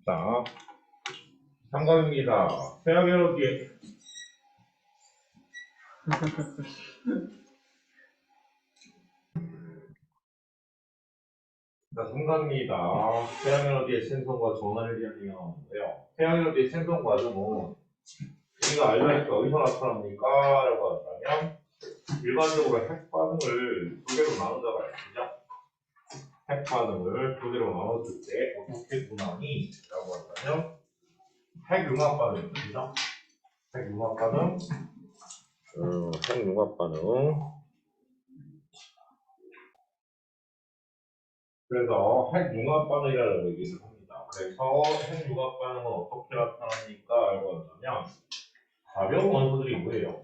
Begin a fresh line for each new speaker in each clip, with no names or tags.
자, 삼각입니다. 최악의 어디? 자, 삼각입니다. 최악의 어디의 생성과 전환에 대한 얘기가 나오는데요. 최악의 어디의 생성 과정은 우리가 알다시피 어디서 나타납니까? 라고 한다면 일반적으로 핵 반응을 두 개로 나눈다고 알죠? 핵 반응을 두 개로 나눴을 때 어떻게 구성이? 라고 한다면 핵융합 반응이죠. 핵융합 반응, 핵융합 반응. 그래서 핵융합 반응이라고 얘기를 합니다. 그래서 핵융합 반응은 어떻게 나타납니까? 라고 한다면 가벼운 원소들이 뭐예요?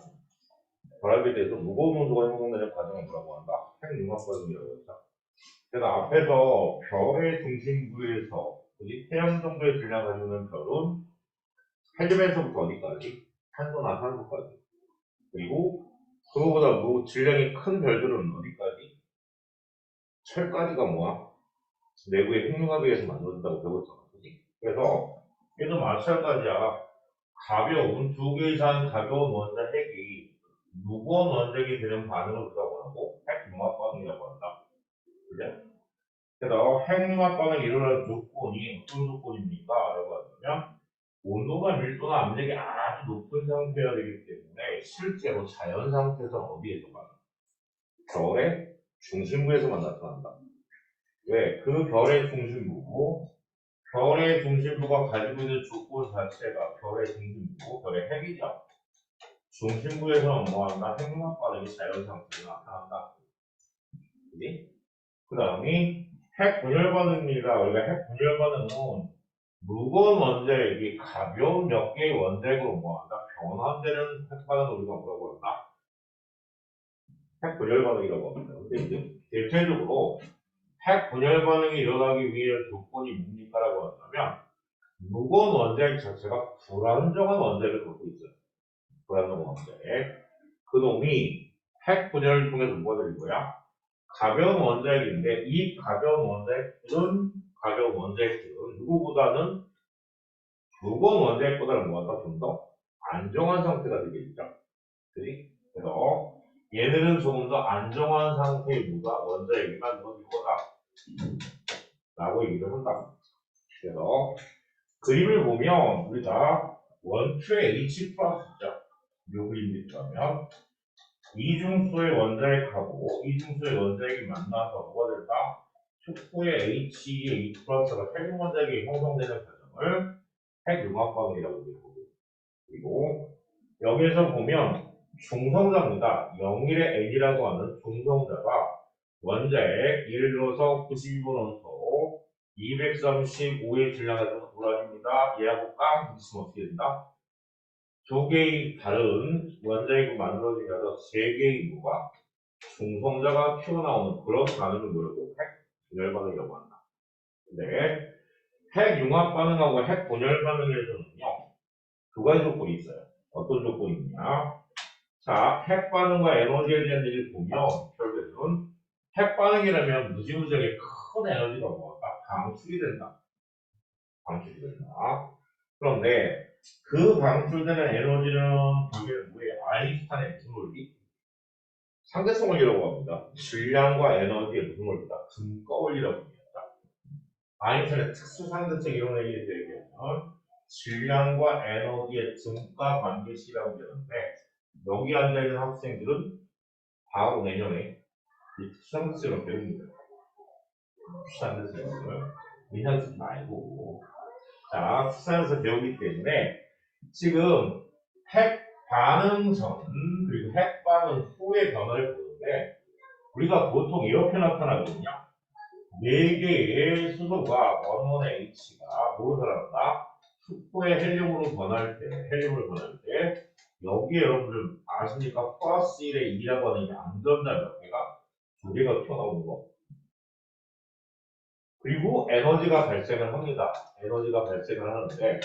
결합에 대해서 무거운 원소가 형성되는 과정을 뭐라고 한다? 핵융합 반응이라고 했죠. 그래서 앞에서 별의 중심부에서 태양 정도의 질량 가지고 있는 별은 헬륨에서부터 어디까지? 탄소나 산소까지. 그리고 그거보다 질량이 큰 별들은 어디까지? 철까지가 뭐야? 내부의 핵융합에 의해서 만들어진다고 배웠잖아. 그지? 그래서 얘도 마찬가지야. 가벼운 두 개 이상 가벼운 원자 핵이 무거운 원자핵이 되는 반응을 우리가 뭐라고? 핵융합 반응이라고 한다. 그래? 그래서 핵융합 반응이 일어나는 조건이 어떤 조건입니까? 라고 하면 온도나 밀도나 압력이 아주 높은 상태여야 되기 때문에 실제로 자연 상태에서는 어디에서만? 별의 중심부에서만 나타난다. 왜? 그 별의 중심부고 별의 중심부가 가지고 있는 조건 자체가 별의 중심부고 별의 핵이죠. 중심부에서는 뭐한다? 핵융합 반응이 자연 상태로 나타난다. 그지? 그 다음이 핵 분열 반응입니다. 우리가 핵 분열 반응은 무거운 원자핵이 가벼운 몇 개의 원자핵으로 뭐한다? 변환되는 핵 반응을 우리가 뭐라고 한다? 핵 분열 반응이라고 합니다. 근데 이제 대체적으로 핵 분열 반응이 일어나기 위한 조건이 뭡니까? 라고 한다면 무거운 원자핵 자체가 불안정한 원자핵을 갖고 있어요. 불안정한 원자핵. 그놈이 핵 분열을 통해서 뭐가 되는 거야? 가벼운 원자핵인데 이 가벼운 원자핵들은 누구보다는 무거운 원자핵보다는 뭐가 좀 더 안정한 상태가 되겠죠. 그지? 그래서 얘네는 조금 더 안정한 상태의 뭐가 원자핵이만 넣어줄 거다. 라고 얘기를 한다. 그래서 그림을 보면 우리가 원투의 H 플러스죠. 요 그림이 있다면 이중수의 원자핵하고 이중수의 원자핵이 만나서 뭐가 될까? 축구의 H 플러스가 핵융 원자핵이 형성되는 과정을 핵융합 반응이라고 얘기하고 그리고 여기에서 보면 중성자입니다. 0일의 N이라고 하는 중성자가 원자핵 예를 들어서 92번 원소 235의 질량에서 우란입니다. 얘하고 깡 부딪히면 어떻게 된다? 두 개의 다른 원자핵이 만들어지면서 세 개의 뭐가 중성자가 튀어나오는 그런 반응을 뭐라고? 핵 분열 반응이라고 한다. 근데 핵 융합 반응하고 핵 분열 반응에서는요 두 가지 조건이 있어요. 어떤 조건이 있냐? 자, 핵 반응과 에너지에 대한 얘기를 보면 결국에는 핵 반응이라면 무지무지하게 큰 에너지가 뭐가 방출이 된다. 방출이 된다. 그런데 그 방출되는 에너지는 결국에는 뭐예요? 아인슈타인의 무슨 원리? 상대성 원리라고 합니다. 질량과 에너지의 무슨 원리다? 근거 원리라고 합니다. 아인슈타인의 특수상대적 이론에 의해서 얘기하면 질량과 에너지의 증가 관계식이라고 되는데 여기 앉아있는 학생들은 바로 내년에 이 특수상대성을 배웁니다. 특수상대성을 인상 쓰지 말고 자 특수상대성 배우기 때문에 지금 핵 반응 전 그리고 핵 반응 후의 변화를 보는데 우리가 보통 이렇게 나타나거든요. 4개의 수소가 원원의 H가 뭐로 변한다? 축구의 헬륨으로 헬륨으로 변할 때 여기에 여러분들 아십니까? 플러스 1의 2라고 하는 게 안전자 몇 개가 2개가 튀어나오는 거. 그리고 에너지가 발생을 합니다. 에너지가 발생을 하는데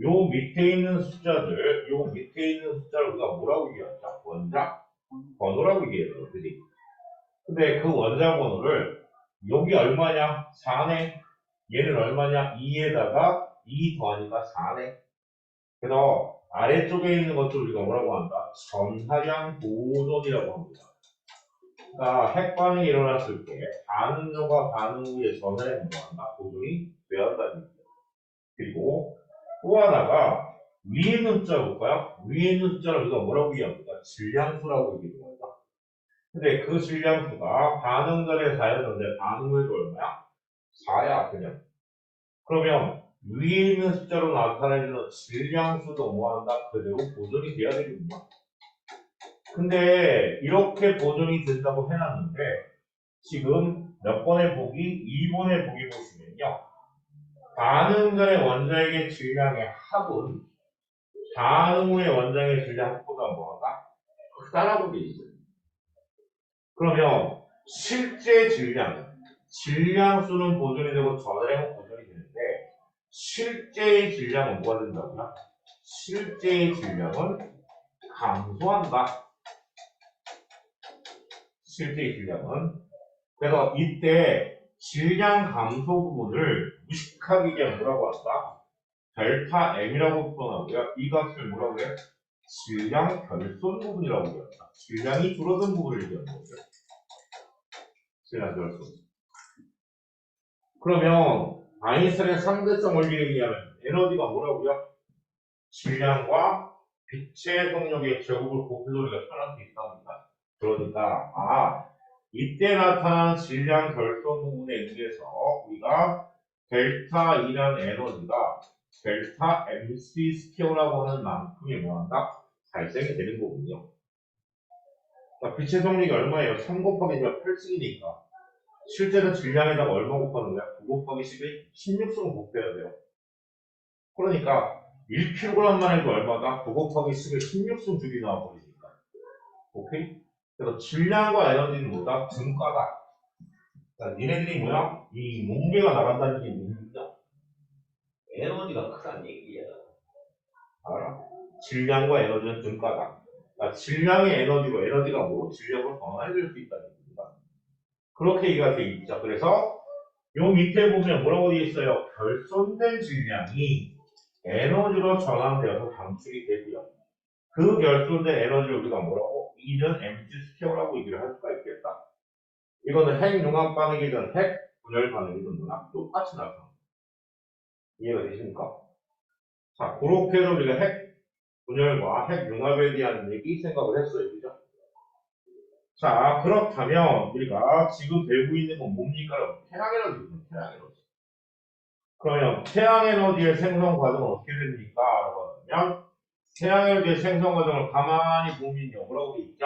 요 밑에 있는 숫자를 우리가 뭐라고 얘기하죠? 원자 번호라고 얘기해요. 그지? 근데 그 원자 번호를 여기 얼마냐? 4네. 얘는 얼마냐? 2에다가 2 더하니까 4네. 그래서 아래쪽에 있는 것도 우리가 뭐라고 한다? 전하량 보존이라고 합니다. 그러니까 핵 반응이 일어났을 때 반응 전과 반응 후에 전하량이 뭐한다? 보존이 돼야 한다는 얘기예요. 그리고 또 하나가 위에 있는 숫자 볼까요? 위에 있는 숫자를 우리가 뭐라고 얘기합니까? 질량수라고 얘기합니다. 근데 그 질량수가 반응 전에 4였는데 반응 후에도 얼마야? 4야 그냥. 그러면 위에 있는 숫자로 나타내는 질량수도 뭐한다? 그대로 보존이 돼야 되거든요. 근데 이렇게 보존이 된다고 해놨는데 지금 몇 번의 보기? 2번의 보기 보시면요. 반응 전의 원자핵의 질량의 합은 반응 후의 원자핵의 질량 합보다 뭐하다? 크다라고 돼 있어요. 그러면 실제 질량수는 보존이 되고 전하량은 보존이 되는데 실제의 질량은 뭐가 된다고요? 실제의 질량은 감소한다. 실제의 질량은. 그래서 이때 질량 감소 부분을 무식하게 그냥 뭐라고 한다? 델타 M이라고 표현하고요. 이 값을 뭐라고 해요? 질량 결손 부분이라고 합니다. 질량이 줄어든 부분을 얘기하는 거죠. 질량 결손. 그러면 아인슈타인의 상대성 원리에 의하면 에너지가 뭐라고요? 질량과 빛의 속력의 제곱을 곱해서 우리가 표현할 수 있답니다. 그러니까 이때 나타난 질량 결손 부분에 의해서 우리가 델타 E라는 에너지가 델타 MC 스퀘어라고 하는 만큼이 뭐한다? 발생이 되는 거군요. 그러니까 빛의 속력이 얼마예요? 3 곱하기 8씩이니까 실제는 질량에다가 얼마 곱하는 거야? 9 곱하기 10을 16승을 곱해야 돼요. 그러니까 1kg만 해도 얼마다? 9 곱하기 10의 16승 주기 나와버리니까. 오케이? 그래서 질량과 에너지는 뭐다? 증가다. 그러니까 니네들이 뭐야? 이 뭉개가 나간다는 게 뭐냐? 에너지가 크다는 얘기야. 알아? 질량과 에너지는 증가다. 그러니까 질량의 에너지로 에너지가 뭐로? 질량으로 변화해줄 수 있다는 얘기입니다. 그렇게 얘기가 돼 있죠. 그래서 요 밑에 보면 뭐라고 되어 있어요? 결손된 질량이 에너지로 전환되어서 방출이 되고요. 그 결손된 에너지를 우리가 뭐라고? 이는 mg 스퀘어라고 얘기를 할 수가 있겠다. 이거는 핵 융합 반응이든 핵 분열 반응이든 뭐나 똑같이 나타납니다. 이해가 되십니까? 자, 그렇게 해서 우리가 핵 분열과 핵 융합에 대한 얘기 생각을 했어요. 그죠? 자, 그렇다면 우리가 지금 배우고 있는 건 뭡니까? 태양 에너지입니다. 태양 에너지. 그러면 태양 에너지의 생성 과정은 어떻게 됩니까? 라고 하면 태양 에너지의 생성 과정을 가만히 보면요. 뭐라고 되어 있죠?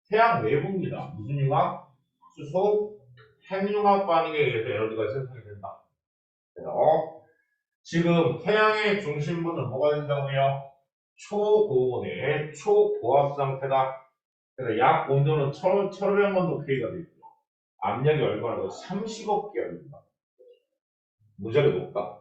태양 외부입니다. 무슨 융합? 수소 핵융합 반응에 의해서 에너지가 생성이 된다. 그래서 지금 태양의 중심부는 뭐가 된다고요? 초고온의 초고압 상태다. 그래서 약 온도는 1500만 도 K가 되고요. 압력이 얼마나? 30억 개입니다. 무지하게 높다.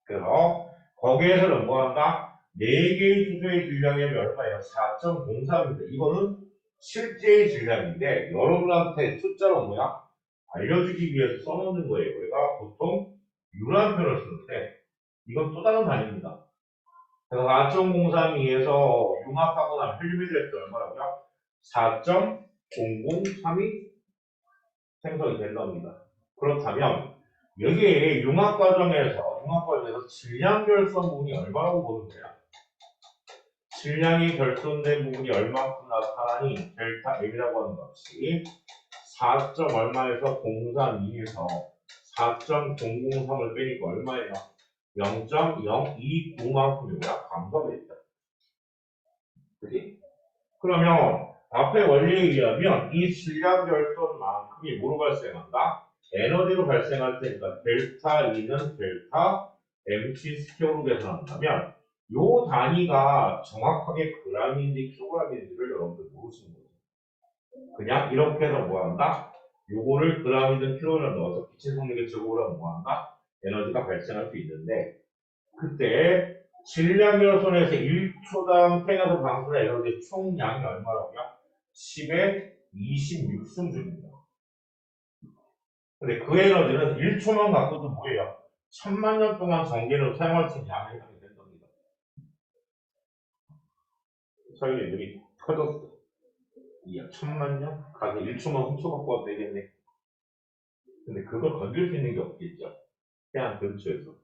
그래서 거기에서는 뭐한다? 4개의 수소의 질량이 얼마예요? 4.03입니다. 이거는 실제의 질량인데 여러분한테 숫자로 뭐야? 알려주기 위해서 써놓는 거예요. 우리가 보통 유라는 표현을 쓰는데 이건 또 다른 단위입니다. 그래서 4.03에서 융합하고 나면 헬륨이드레스 얼마라고요? 4.0032 생성이 된답니다. 그렇다면 여기에 융합 과정에서 질량 결손 부분이 얼마라고 보는 거야? 질량이 결손된 부분이 얼마큼 나타나니 델타 M이라고 하는 값이 4. 얼마에서 032에서 4.003을 빼니까 얼마예요? 0.029만큼이고요. 감소가 있다. 그지? 그러면 앞의 원리에 의하면 이 질량 결손만큼이 뭐로 발생한다? 에너지로 발생할 테니까 델타 E는 델타 MC 스퀘어로 계산한다면 요 단위가 정확하게 그람인지 킬로그램인지를 여러분들 모르시는 거죠. 그냥 이렇게 해서 뭐한다? 요거를 그람이든 킬로그램 넣어서 빛의 속력의 제곱을 하면 뭐한다? 에너지가 발생할 수 있는데 그때 질량 결손에서 1초당 태가서 방출한 에너지의 총량이 얼마라고요? 10의 26승 중입니다. 근데 그 에너지는 1초만 갖고도 뭐예요? 천만 년 동안 전기를 사용할 수 있는 양에 해당이 된답니다. 설계들이 터졌어. 이야, 천만 년? 가서 1초만 훔쳐갖고 와도 되겠네. 근데 그걸 건질 수 있는 게 없겠죠. 태양 근처에서.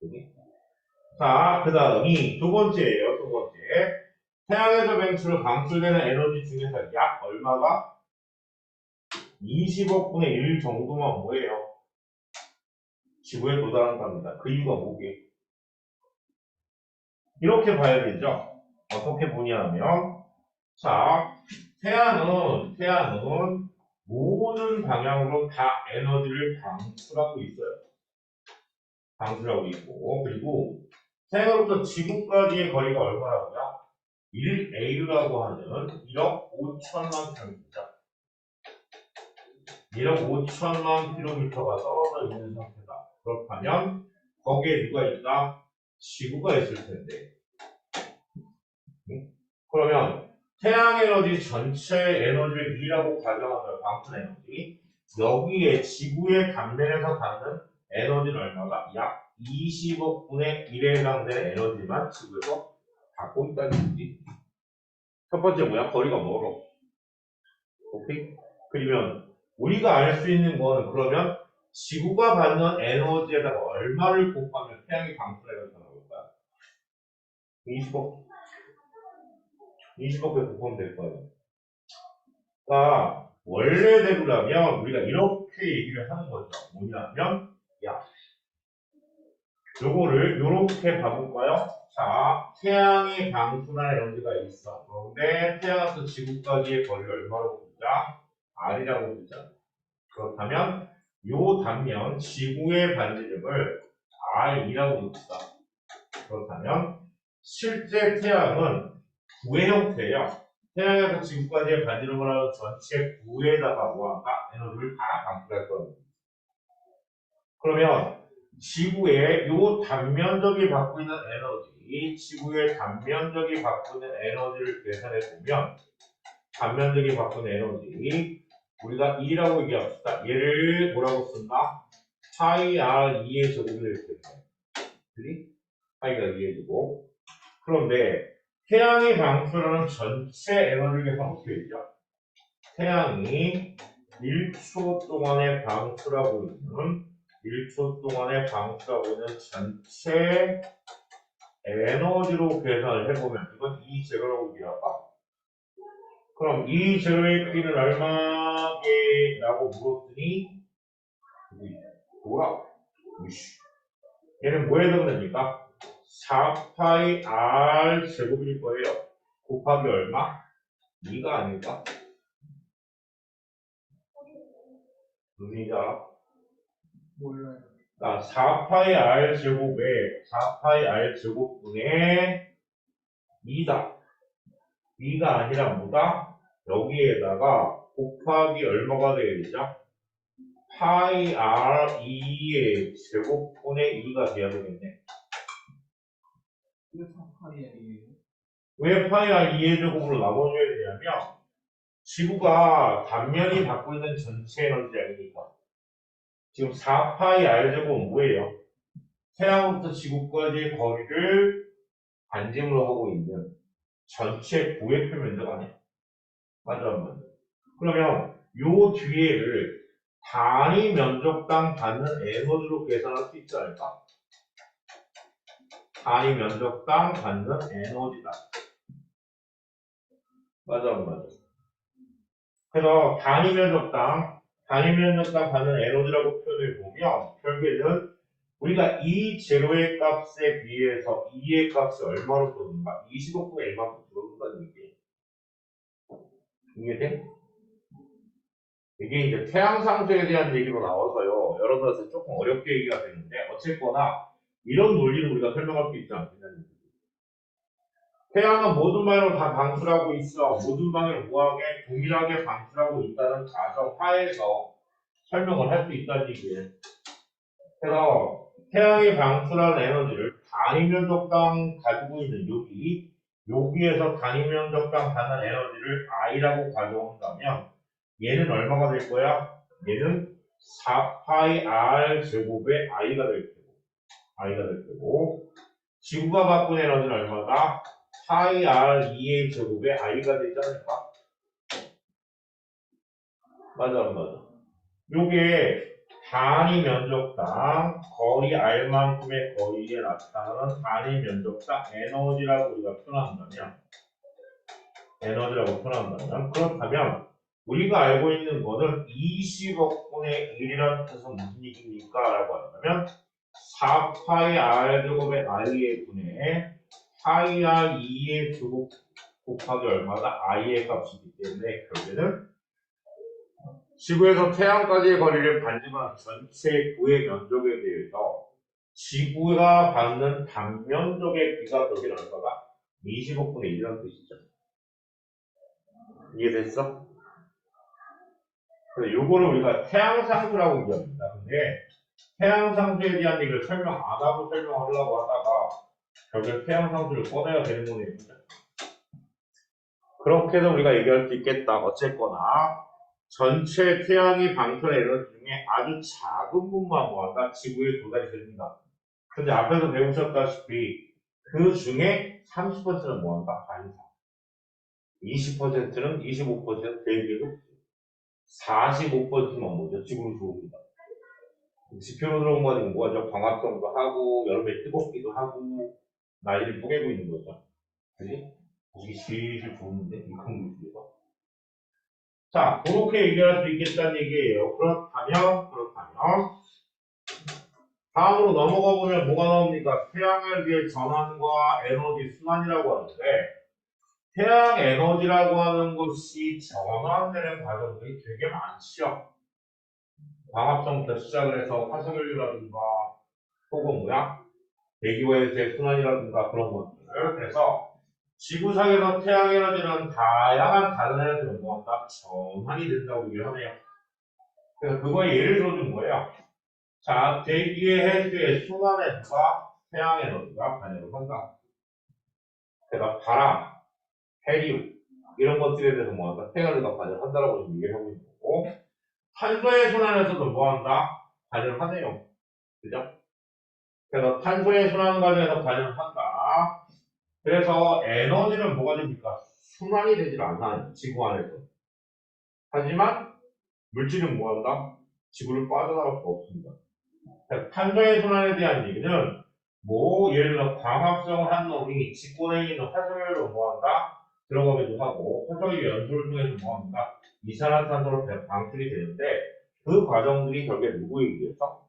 그지? 자, 그 다음이 두 번째예요. 두 번째. 태양에서 방출, 방출되는 에너지 중에서 약 얼마가? 20억분의 1 정도만 뭐예요? 지구에 도달한답니다. 그 이유가 뭐게? 이렇게 봐야 되죠. 어떻게 보냐면, 자, 태양은 모든 방향으로 다 에너지를 방출하고 있어요. 방출하고 있고, 그리고 태양으로부터 지구까지의 거리가 얼마라고요? 1A라고 하는 1억 5천만 킬로미터. 1억 5천만 킬로미터가 떨어져 있는 상태다. 그렇다면 거기에 누가 있다? 지구가 있을 텐데. 그러면 태양 에너지 전체 에너지를 E라고 가정하면 방출 에너지. 여기에 지구의 단면에서 받는 에너지는 얼마가? 약 20억 분의 1에 해당되는 에너지만 지구에서 받고 있다는 거지. 첫 번째 뭐야? 거리가 멀어. 오케이? 그러면 우리가 알 수 있는 거는 그러면 지구가 받는 에너지에다가 얼마를 곱하면 태양이 방출해서 나올까? 20억. 20억 배 곱하면 될 거예요. 그러니까 원래대로라면 우리가 이렇게 얘기를 하는 거죠. 뭐냐면 야, 요거를 요렇게 봐볼까요? 자, 태양이 방출한 에너지가 있어. 그런데 태양에서 지구까지의 거리를 얼마로 보자? R이라고 보자. 그렇다면 요 단면 지구의 반지름을 R2라고 봅시다. 그렇다면 실제 태양은 구의 형태예요. 태양에서 지구까지의 반지름을 하는 전체 구에다가 뭐한다? 에너지를 다 방출할 겁니다. 그러면 지구의 요 단면적이 받고 있는 에너지, 지구의 단면적이 받고 있는 에너지를 계산해 보면 단면적이 받고 있는 에너지 우리가 E라고 얘기합시다. 얘를 뭐라고 쓴다? 파이 R 2의 제곱을 이렇게 돼. 그지? 파이가 2의 제곱. 그런데 태양이 방출하는 전체 에너지 계산 어떻게 되죠? 태양이 1초 동안에 방출하고 있는 1초 동안에 방출하고 있는 전체 에너지로 계산을 해보면 이건 E 제로라고 얘기할까? 그럼 E 제로의 P는 얼마게? 라고 물었더니 뭐야? 얘는 뭐에 해당됩니까? 4파이 R 제곱일 거예요. 곱하기 얼마? 2가 아닐까? 무슨 얘기인지 알아?
몰라요.
자, 4파이 R 제곱에 4파이 R 제곱분의 2다. 2가 아니라 뭐다? 여기에다가 곱하기 얼마가 돼야 되죠? 파이 R 2의 제곱분의 2가 돼야 되겠네.
왜 4파이예요?
왜 파이 R 2의 제곱으로 나눠줘야 되냐면 지구가 단면이 갖고 있는 전체 에너지 아니니까. 지금 4파이 R 제곱은 뭐예요? 태양으로부터 지구까지의 거리를 반지름으로 하고 있는 전체 구의 표면적 아니야? 맞아, 안 맞아? 그러면 요 뒤에를 단위 면적당 받는 에너지로 계산할 수 있지 않을까? 단위 면적당 받는 에너지다. 맞아, 안 맞아? 그래서 단위 면적당 받는 에너지라고 표현해 보면 결국에는 우리가 이 제로의 값에 비해서 2의 값이 얼마로 들어오는가? 25분의 1만큼 들어온다는 얘기예요. 이해돼? 이게 이제 태양상수에 대한 얘기로 나와서요. 여러분한테 조금 어렵게 얘기가 되는데 어쨌거나 이런 논리를 우리가 설명할 수 있지 않겠냐는 얘기죠. 태양은 모든 방향으로 다 방출하고 있어. 모든 방향을 우하게 동일하게 방출하고 있다는 가정 하에서 설명을 할 수 있다는 얘기예요. 그래서 태양이 방출한 에너지를 단위 면적당 가지고 있는 여기에서 단위 면적당 받는 에너지를 I라고 가져온다면 얘는 얼마가 될 거야? 얘는 4파이 r 제곱의 i가 될 테고 지구가 갖고 있는 에너지는 얼마다? 파이 r 2의 제곱의 i가 되지 않을까? 맞아 안 맞아? 요게 단위 면적당 거리 r만큼의 거리에 나타나는 단위 면적당 에너지라고 우리가 표현한다면 그렇다면 우리가 알고 있는 거는 20억 분의 1이라는 뜻은 무슨 얘기입니까? 라고 한다면 4파이 r 제곱의 i의 분의 파이 r 2의 제곱 곱하기 얼마다 i의 값이기 때문에 결국에는 지구에서 태양까지의 거리를 반지만 전체 구의 면적에 대해서 지구가 받는 단면적의 비가 결국에는 얼마다? 20억 분의 1이라는 뜻이죠. 이해됐어? 그래서 요거를 우리가 태양상수라고 얘기합니다. 근데 태양상수에 대한 얘기를 설명 안 하고 설명하려고 하다가 결국 태양상수를 꺼내야 되는 거네요. 그렇게 해서 우리가 얘기할 수 있겠다. 어쨌거나 전체 태양이 방출한 에너지 중에 아주 작은 분만 모아다 지구에 도달이 됩니다. 근데 앞에서 배우셨다시피 그 중에 30%는 모한다. 반사. 20%는 25% 대기록 45%만 모죠. 지구를 들어옵니다. 지표로 들어온 거 가지고 뭐가 광합성도 하고 여름에 뜨겁기도 하고 나이를 쪼개고 있는 거죠. 그지? 이게 실실 좋은데 이 공부에서. 자, 그렇게 얘기할 수 있겠다는 얘기예요. 그렇다면 다음으로 넘어가 보면 뭐가 나옵니까? 태양에너지의 전환과 에너지 순환이라고 하는데 태양 에너지라고 하는 것이 전환되는 과정들이 되게 많죠. 광합성부터 시작을 해서 화석연료라든가 혹은 대기와의 순환이라든가 그런 것들. 그래서 지구상에서 태양 에너지는 다양한 다른 에너지로 뭐한다? 전환이 된다고 얘기를 하네요. 그래서 그거에 예를 들어준 거예요. 자, 대기의 해수의 순환에 누가 태양 에너지가 관여를 한다. 그래서 바람, 해류 이런 것들에 대해서 뭐한다? 태양 에너지가 관여를 한다라고 얘기를 하고 있는 거고 탄소의 순환에서도 뭐한다? 관여를 하네요. 그죠? 그래서 탄소의 순환 과정에서 관여를 한다. 그래서 에너지는 뭐가 됩니까? 순환이 되질 않아요. 지구 안에서. 하지만 물질은 뭐한다? 지구를 빠져나갈 수가 없습니다. 탄소의 순환에 대한 얘기는 예를 들어 광합성을 한 놈이 직권에 있는 화석연료로 뭐한다? 들어가기도 하고 화석의 연소를 통해서 뭐합니까? 이산화탄소로 방출이 되는데 그 과정들이 결국에 누구에 의해서?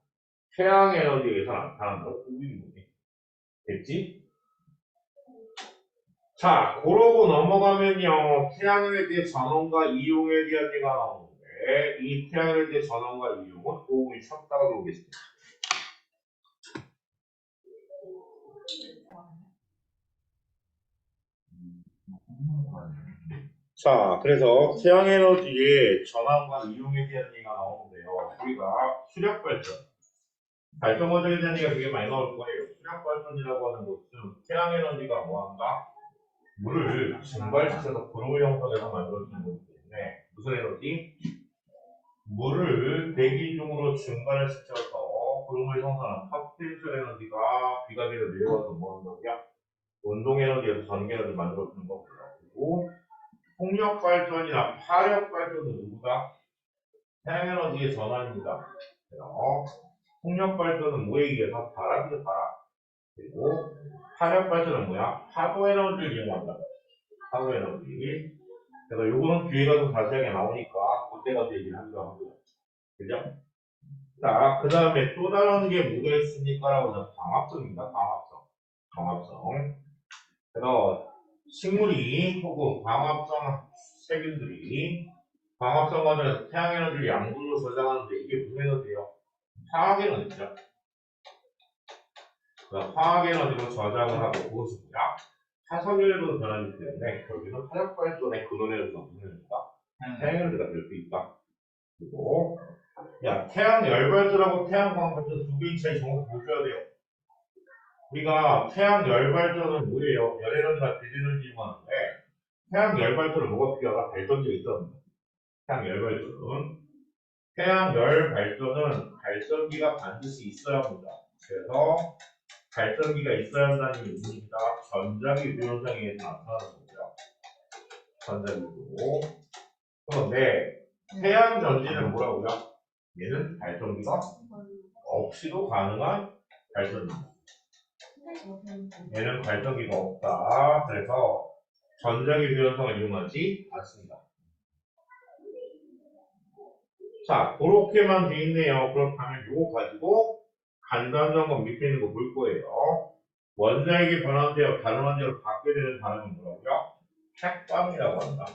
태양 에너지에 의해서 나타난다고 보고 있는 거지. 됐지? 자, 그러고 넘어가면요. 태양에너지의 전원과 이용에 대한 얘기가 나오는데 이 태양에너지의 전원과 이용은 5분이 쉬었다가 들어오겠습니다. 자, 그래서 태양에너지의 전환과 이용에 대한 얘기가 나오는데요. 우리가 수력발전, 발전 과정에 대한 얘기가 되게 많이 나올 거예요. 수력발전이라고 하는 것은 태양에너지가 뭐한다? 물을 증발시켜서 구름을 형성해서 만들어주는 거기 때문에 무슨 에너지? 물을 대기 중으로 증발을 시켜서 구름을 형성하는 탑텐셜 에너지가 비가기로 내려와서 뭐한다고요? 운동 에너지에서 전기 에너지를 만들어주는 거고요. 그리고 풍력 발전이나 화력 발전은 누구다? 태양에너지의 전환입니다. 풍력 발전은 뭐에 의해서? 바람이죠, 바람. 그리고 화력 발전은 파도 에너지를 이용한다. 파도 에너지. 그래서 요거는 뒤에 가서 자세하게 나오니까 그때 가서 얘기를 하기로 하고요. 그죠? 자, 그 다음에 또 다른 게 뭐가 있습니까? 라고 하면 광합성입니다. 광합성. 그래서 식물이 혹은 광합성 세균들이 광합성 과정에서 태양에너지를 양분으로 저장하는데 이게 무슨 에너지예요? 화학에너지죠. 화학에너지로 저장을 하고 그것은 화석연료로 변하기 때문에 결국에는 화력발전의 근원에너지가 무슨 에너지다? 태양에너지가 될 수 있다. 그리고 태양 열발전하고 태양 광발전 두 개의 차이 정확히 보셔야 돼요. 우리가 태양 열발전은 뭐예요? 열에너지가 대에너지 이용하는데 태양 열발전은 뭐가 필요하다? 발전기가 있어야 합니다. 태양 열발전은 태양열 발전은 발전기가 반드시 있어야 합니다. 그래서 발전기가 있어야 한다는 의미입니다. 전자기 부현상에 의해서 나타나는 거고요. 전자기 부. 그런데 태양 전지는 뭐라고요? 얘는 발전기가 없이도 가능한 발전기입니다. 얘는 발전기가 없다. 그래서 전자기 부현상을 이용하지 않습니다. 자, 그렇게만 돼 있네요. 그렇다면 이거 가지고 간단한 건 밑에 있는 거 볼 거예요. 원자핵이 변환되어 다른 원자로 바뀌게 되는 반응은 뭐라고요? 핵반응이라고 한다.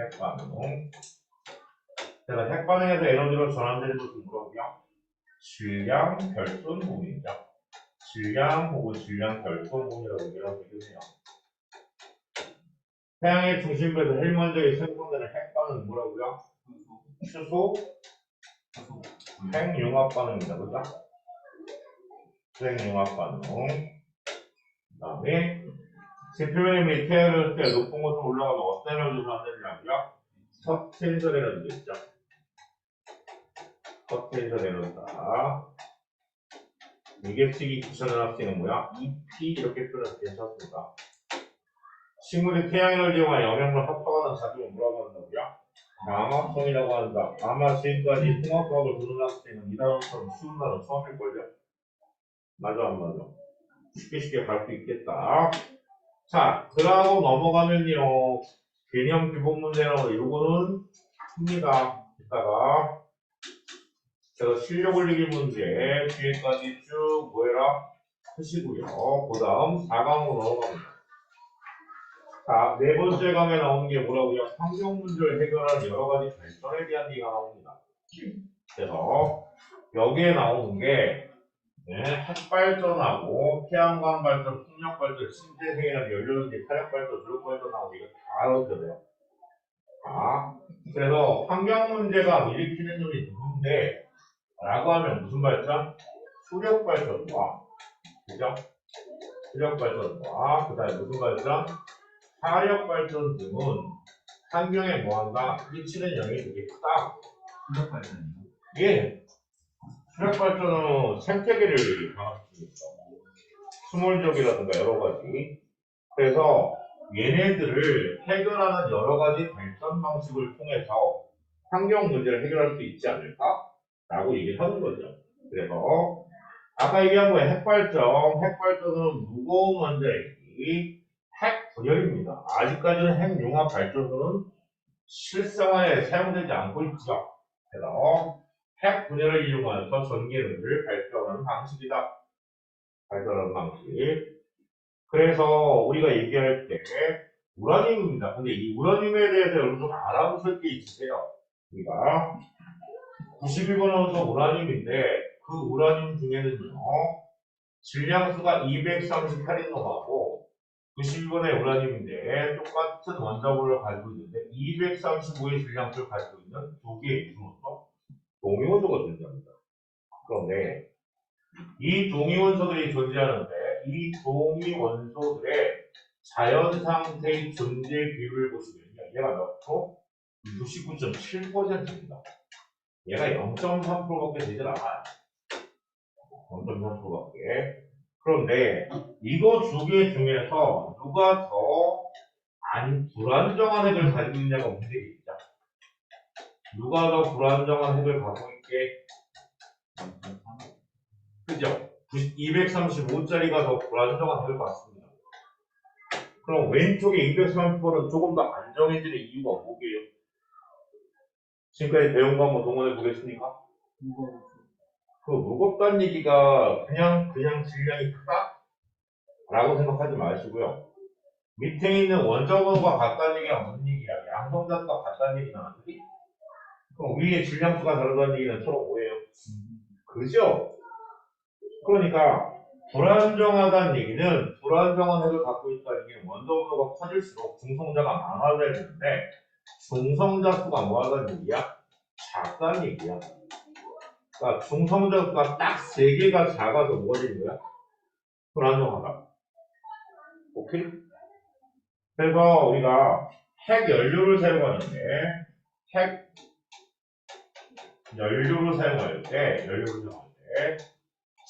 핵반응. 그래서 핵반응에서 에너지로 전환되는 것은 뭐라고요? 질량 결손 부분이죠. 질량 혹은 질량 결손 부분이라고 얘기하면 되겠네요. 태양의 중심부에서 헬먼저에 생성되는 핵반응은 뭐라고요? 수소 핵융합 반응입니다. 그죠? 핵융합 반응. 그 다음에 지표면이 태양을 때 높은 곳으로 올라가면 어떤 에너지로 만들냐고요? 석텐션 에너지가 있죠. 석텐션 에너지다. 이게 식이 기천의 합식은 뭐야? EP 이렇게 표현해서 괜찮습니다. 식물이 태양을 이용하여 영양분을 합성하는 작용을 뭐라고 한다고요? 광합성이라고 한다. 아마 지금까지 통합과학을 보는 학생은 이 단어처럼 쉬운 단어 처음일걸요? 맞아 안 맞아? 쉽게 갈 수 있겠다. 자, 그러고 넘어가면요. 개념 기본 문제라고 요거는 큽니다. 이따가 제가 실력 올리기 문제 뒤에까지 쭉 뭐해라 하시고요. 그 다음 4강으로 넘어갑니다. 자, 네 번째 강에 나오는 게 뭐라고요? 환경 문제를 해결하는 여러 가지 발전에 대한 얘기가 나옵니다. 그래서 여기에 나오는 게 핵발전하고 태양광 발전, 풍력 발전, 신재생에너지, 연료전지, 화력 발전, 주력 발전하고 이거 다 넣어줘야 돼요. 아, 그래서 환경 문제가 일으키는 놈이 누군데? 라고 하면 무슨 발전? 수력 발전과, 그죠? 수력 발전과, 그 다음에 무슨 발전? 화력 발전 등은 환경에 뭐한다? 미치는 영향이 되게 크다.
수력 발전이요?
예. 수력 발전은 생태계를 강화시키니까. 수몰적이라든가 여러 가지. 그래서 얘네들을 해결하는 여러 가지 발전 방식을 통해서 환경 문제를 해결할 수 있지 않을까? 라고 얘기하는 거죠. 그래서 아까 얘기한 거에 핵발전은 무거운 원자핵이 핵 분열입니다. 아직까지는 핵융합 발전소는 실생활에 사용되지 않고 있죠. 그래서 핵 분열을 이용하여서 전기를 발전하는 방식이다. 발전하는 방식. 그래서 우리가 얘기할 때 우라늄입니다. 근데 이 우라늄에 대해서 여러분 좀 알아보실 게 있으세요. 우리가 92번은 우라늄인데 그 우라늄 중에는요. 질량수가 238인 놈하고 92번의 우라늄인데 똑같은 원자번호를 가지고 있는데 235의 질량수를 가지고 있는 두 개의 중원소 동위원소가 존재합니다. 그런데 이 동위원소들이 존재하는데 이 동위원소들의 자연상태의 존재 비율을 보시면요. 얘가 몇 프로? 69.7%입니다. 얘가 0.3%밖에 되질 않아요. 0.3%밖에. 그런데 이거 두 개 중에서 누가 더 불안정한 핵을 가지고 있냐가 문제겠죠. 누가 더 불안정한 핵을 갖고 있게? 그죠? 235짜리가 더 불안정한 핵을 갖습니다. 그럼 왼쪽에 230번은 조금 더 안정해지는 이유가 뭐게요? 지금까지 배운 거 한번 동원해 보겠습니까? 그 무겁다는 얘기가 그냥 질량이 크다? 라고 생각하지 마시고요. 밑에 있는 원자번호가 같다는 얘기가 무슨 얘기야? 양성자수가 같다는 얘기는 아니지? 그럼 위에 질량수가 다르다는 얘기는 서로 뭐예요? 그죠? 그러니까 불안정하다는 얘기는 불안정한 핵을 갖고 있다는 얘기는 원자번호가 커질수록 중성자가 많아져야 되는데 중성자 수가 뭐하다는 얘기야? 작다는 얘기야. 그러니까 중성자 수가 딱 3개가 작아서 뭐가 되는 거야? 불안정하다. 오케이? 그래서 우리가 핵 연료를 사용하는데 핵 연료를 사용할 때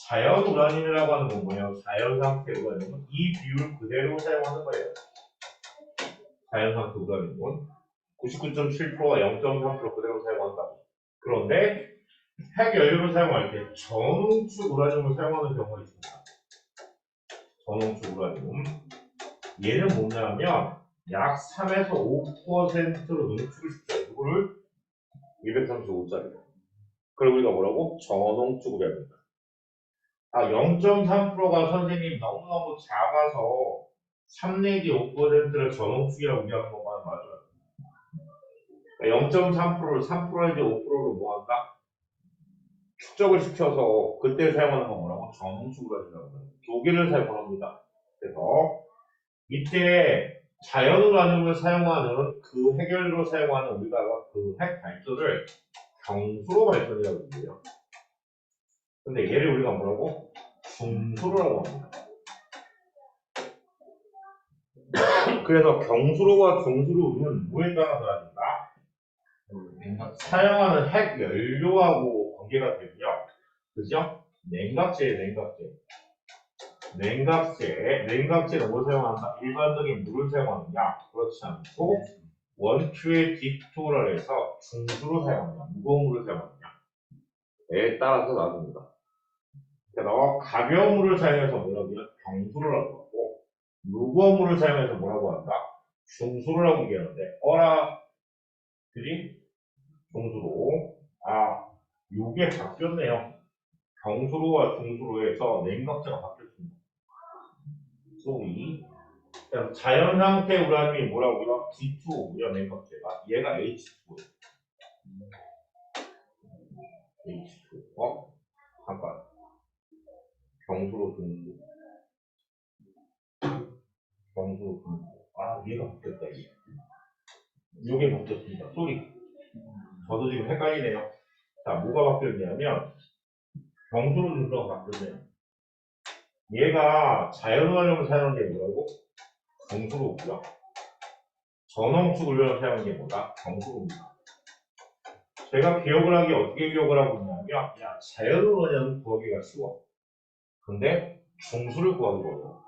자연 우라늄이라고 하는 건 뭐냐? 자연 상태 우라늄은 이 비율 그대로 사용하는 거예요. 자연 상태 우라늄은 99.7%와 0.3% 그대로 사용한다고. 그런데 핵 연료를 사용할 때 전홍축 우라늄을 사용하는 경우가 있습니다. 전홍축 우라늄. 얘는 뭐냐면 약 3에서 5%로 농축을 시켜요. 이거를 235짜리. 그리고 우리가 뭐라고? 전홍축 우라늄이다. 0.3%가 선생님 너무너무 작아서 3 내지 5%를 전홍축이라고 얘기하는 것만 맞아요. 0.3%를 3% 내지 5%로 뭐한다? 축적을 시켜서 그때 사용하는 건 뭐라고? 전홍축이라고 합니다. 두 개를 사용합니다. 그래서 이때 자연우라늄을 사용하는 그 해결로 사용하는 우리가 그 핵 발전을 경수로 발전이라고 해요. 근데 얘를 우리가 뭐라고? 중수로라고 합니다. 그래서 경수로와 중수로는 뭐에 따라 달라진다? 사용하는 핵 연료하고 관계가 되고요. 그죠? 냉각제는 뭘 사용한다? 일반적인 물을 사용하느냐? 그렇지 않고 원큐의 D2를 해서 중수로 사용하느냐? 무거운 물을 사용하느냐에 따라서 나눕니다. 그래서 가벼운 물을 사용해서 뭐라고 해요? 경수로라고 하고 무거운 물을 사용해서 뭐라고 한다? 중수로라고 얘기하는데 그지? 중수로 요게 바뀌었네요. 경수로와 중수로에서 냉각제가 바뀌었습니다. 소위 자연 상태 우라늄이 뭐라고요? D2고요, 냉각제가. 얘가 H2. H2. 잠깐. 경수로 중수. 경수로 중수. 얘가 바뀌었다, 이게. 요게 바뀌었습니다. 소리. 저도 지금 헷갈리네요. 자, 뭐가 바뀌었냐면, 경수로 중수가 바뀌었네요. 얘가 자연우라늄을 사용한 게 뭐라고? 경수로고요. 전홍축 훈련을 사용한 게 뭐다? 경수로입니다. 제가 기억을 하기 어떻게 기억을 하고 있냐면, 자연우라늄 구하기가 쉬워. 근데 중수를 구하기 어려워.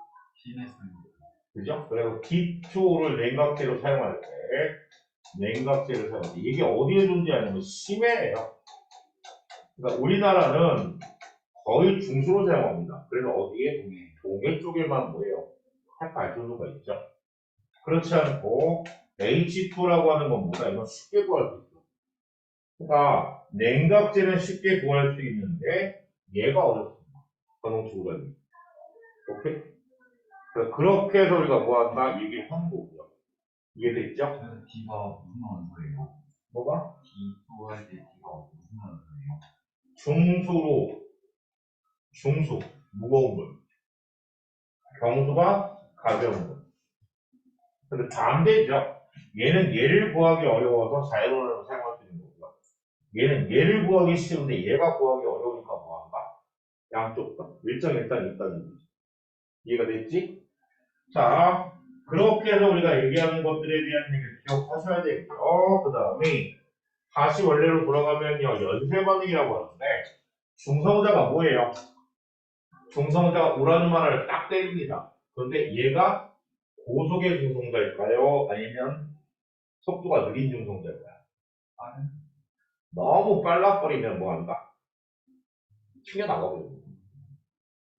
그죠? 그래서 D2를 냉각제로 사용할 때, 이게 어디에 존재하냐면 심해예요. 그러니까 우리나라는 거의 중수로 사용합니다. 그래서 어디에? 동해 쪽에만 뭐예요? 핵 발전소가 있죠. 그렇지 않고 H2라고 하는 건 뭐다? 이건 쉽게 구할 수 있어. 그러니까 냉각제는 쉽게 구할 수 있는데 얘가 어렵습니다. 전홍축으로. 오케이? 그렇게 해서 우리가 뭐한다? 얘기를 한 거고요. 이해됐죠?
D가 무슨 원소예요?
뭐가?
D2 할 때 D가 무슨 원소예요?
중수, 무거운 물. 경수가 가벼운 물. 근데 반대죠. 얘는 얘를 구하기 어려워서 자연원을 사용할 수 있는 거고요. 얘는 얘를 구하기 쉬운데 얘가 구하기 어려우니까 뭐한다? 양쪽 다. 일장일단 있다는 거지. 이해가 됐지? 자, 그렇게 해서 우리가 얘기하는 것들에 대한 얘기를 기억하셔야 되고요. 그 다음에 다시 원래로 돌아가면요. 연쇄 반응이라고 하는데 중성자가 뭐예요? 중성자가 우라늄 하나를 딱 때립니다. 그런데 얘가 고속의 중성자일까요? 아니면 속도가 느린 중성자일까요? 너무 빨라버리면 뭐한다? 튕겨나가거든요.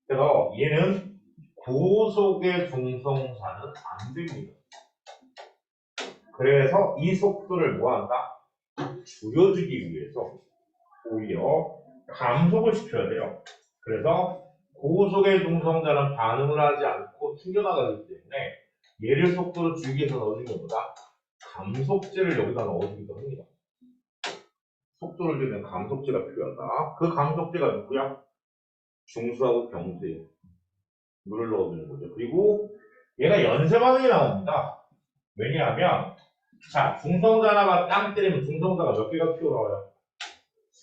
그래서 얘는 고속의 중성자는 안 됩니다. 그래서 이 속도를 뭐한다? 줄여주기 위해서 오히려 감속을 시켜야 돼요. 그래서 고속의 중성자는 반응을 하지 않고 튕겨나가기 때문에 얘를 속도를 줄이기 위해서 넣어주는 것보다 감속제를 여기다 넣어주기도 합니다. 속도를 줄이는 감속제가 필요하다. 그 감속제가 누구야? 중수하고 경수에 물을 넣어주는 거죠. 그리고 얘가 연쇄 반응이 나옵니다. 왜냐하면 자, 중성자 하나가 땅 때리면 중성자가 몇 개가 튀어나와요?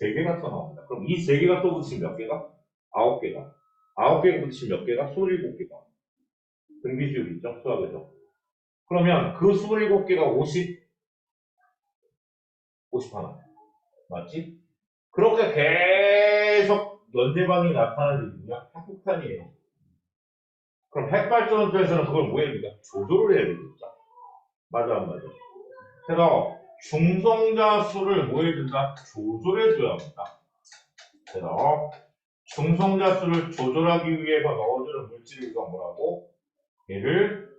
3개가 튀어나옵니다. 그럼 이 3개가 또 붙이면 몇 개가? 9개가. 9개가 붙이면 몇 개가? 27개가. 등비수율 있죠? 수학에서. 그러면 그 27개가 50 하나. 맞지? 그렇게 계속 연쇄 반응이 나타나는 이유가 핵폭탄이에요. 그럼 핵발전소에서는 그걸 뭐 해야 됩니까? 조절을 해야 됩니다. 맞아, 안 맞아? 그래서 중성자 수를 뭐 해야 된다? 조절해줘야 합니다. 그래서 중성자 수를 조절하기 위해서 넣어주는 물질을 우리가 뭐라고? 얘를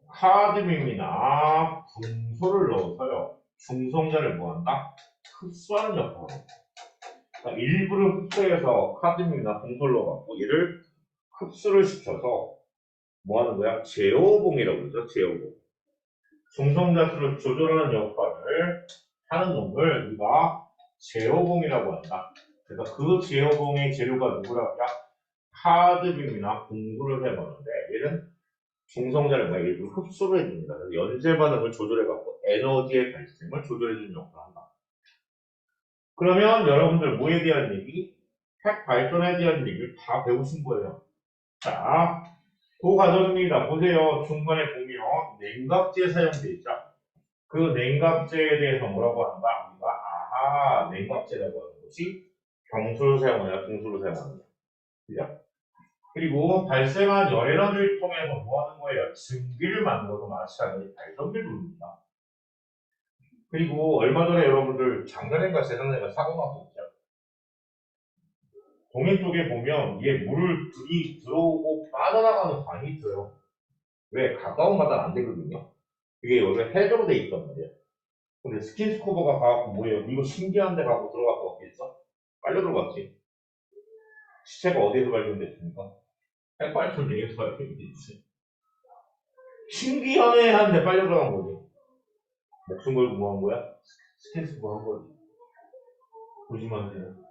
카드뮴이나 금소를 넣어서요. 중성자를 뭐한다? 흡수하는 역할을 합니다. 그러니까 일부를 흡수해서 카드뮴이나 금소를 넣어갖고 얘를 흡수를 시켜서 뭐 하는 거야? 제어봉이라고 그러죠. 제어봉. 중성자 수를 조절하는 역할을 하는 놈을 우리가 제어봉이라고 한다. 그래서 그 제어봉의 재료가 누구라고 하냐? 카드뮴이나 금소를 사용하는데 얘는 중성자를 막 일부러 흡수를 해줍니다. 그래서 연쇄 반응을 조절해갖고 에너지의 발생을 조절해주는 역할을 한다. 그러면 여러분들 뭐에 대한 얘기? 핵 발전에 대한 얘기를 다 배우신 거예요. 자, 그 과정입니다. 보세요. 중간에 보면 냉각제 사용돼 있죠. 그 냉각제에 대해서 뭐라고 한다? 우리가 아하, 냉각제라고 하는 것이 경수를 사용하냐, 중수를 사용하느냐. 그죠? 그리고 발생한 열에너지를 통해서 뭐 하는 거예요? 증기를 만들어서 마찬가지 발전기를 돌립니다. 그리고 얼마 전에 여러분들 작년인가 재작년인가 사고 났었죠. 동해 쪽에 보면 이게 물을 들이 들어오고 빠져나가는 관이 있어요. 왜? 가까운 바다는 안 되거든요. 그게 원래 해저로 돼 있단 말이에요. 근데 스킨스쿠버가 가갖고 뭐예요? 이거 신기한데 가고 들어갔다 왔겠어? 빨려 들어갔지. 시체가 어디에서 발견됐습니까? 핵발전 내에서 발견됐지. 신기하네 하는데 빨려 들어간 거지. 목숨 걸고 뭐 한 거야? 스킨스쿠버 한 거지. 조심하세요.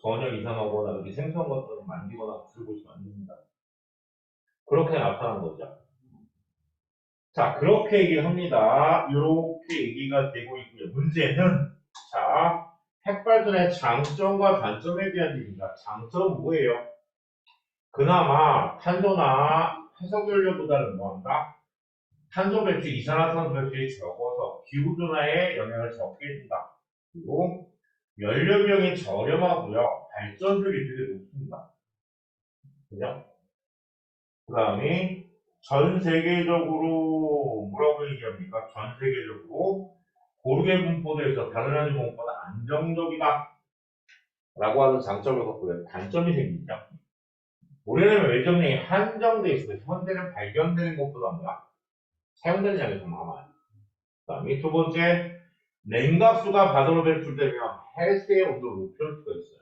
전혀 이상하거나 이렇게 생소한 것들을 만지거나 들고시면 안 됩니다. 그렇게 나타난 거죠. 자, 그렇게 얘기를 합니다. 이렇게 얘기가 되고 있고요. 문제는, 자, 핵발전의 장점과 단점에 대한 얘기입니다. 장점은 뭐예요? 그나마 탄소나 화석연료보다는 뭐한다? 탄소 배출, 이산화탄소 배출이 적어서 기후변화에 영향을 적게 해준다. 그리고 연료비용이 저렴하고요. 발전율이 되게 높습니다. 그죠? 그 다음에 전 세계적으로 뭐라고 얘기합니까? 전 세계적으로 고르게 분포돼서 다른 에너지 공급보다 안정적이다 라고 하는 장점을 갖고 단점이 생기죠. 올해는 외정량이 한정돼 있어요. 현대는 발견되는 것보다 뭐야? 사용되는 양이 더 많아요. 그 다음에 두 번째, 냉각수가 바다로 배출되면 해수의 온도를 높일 수가 있어요.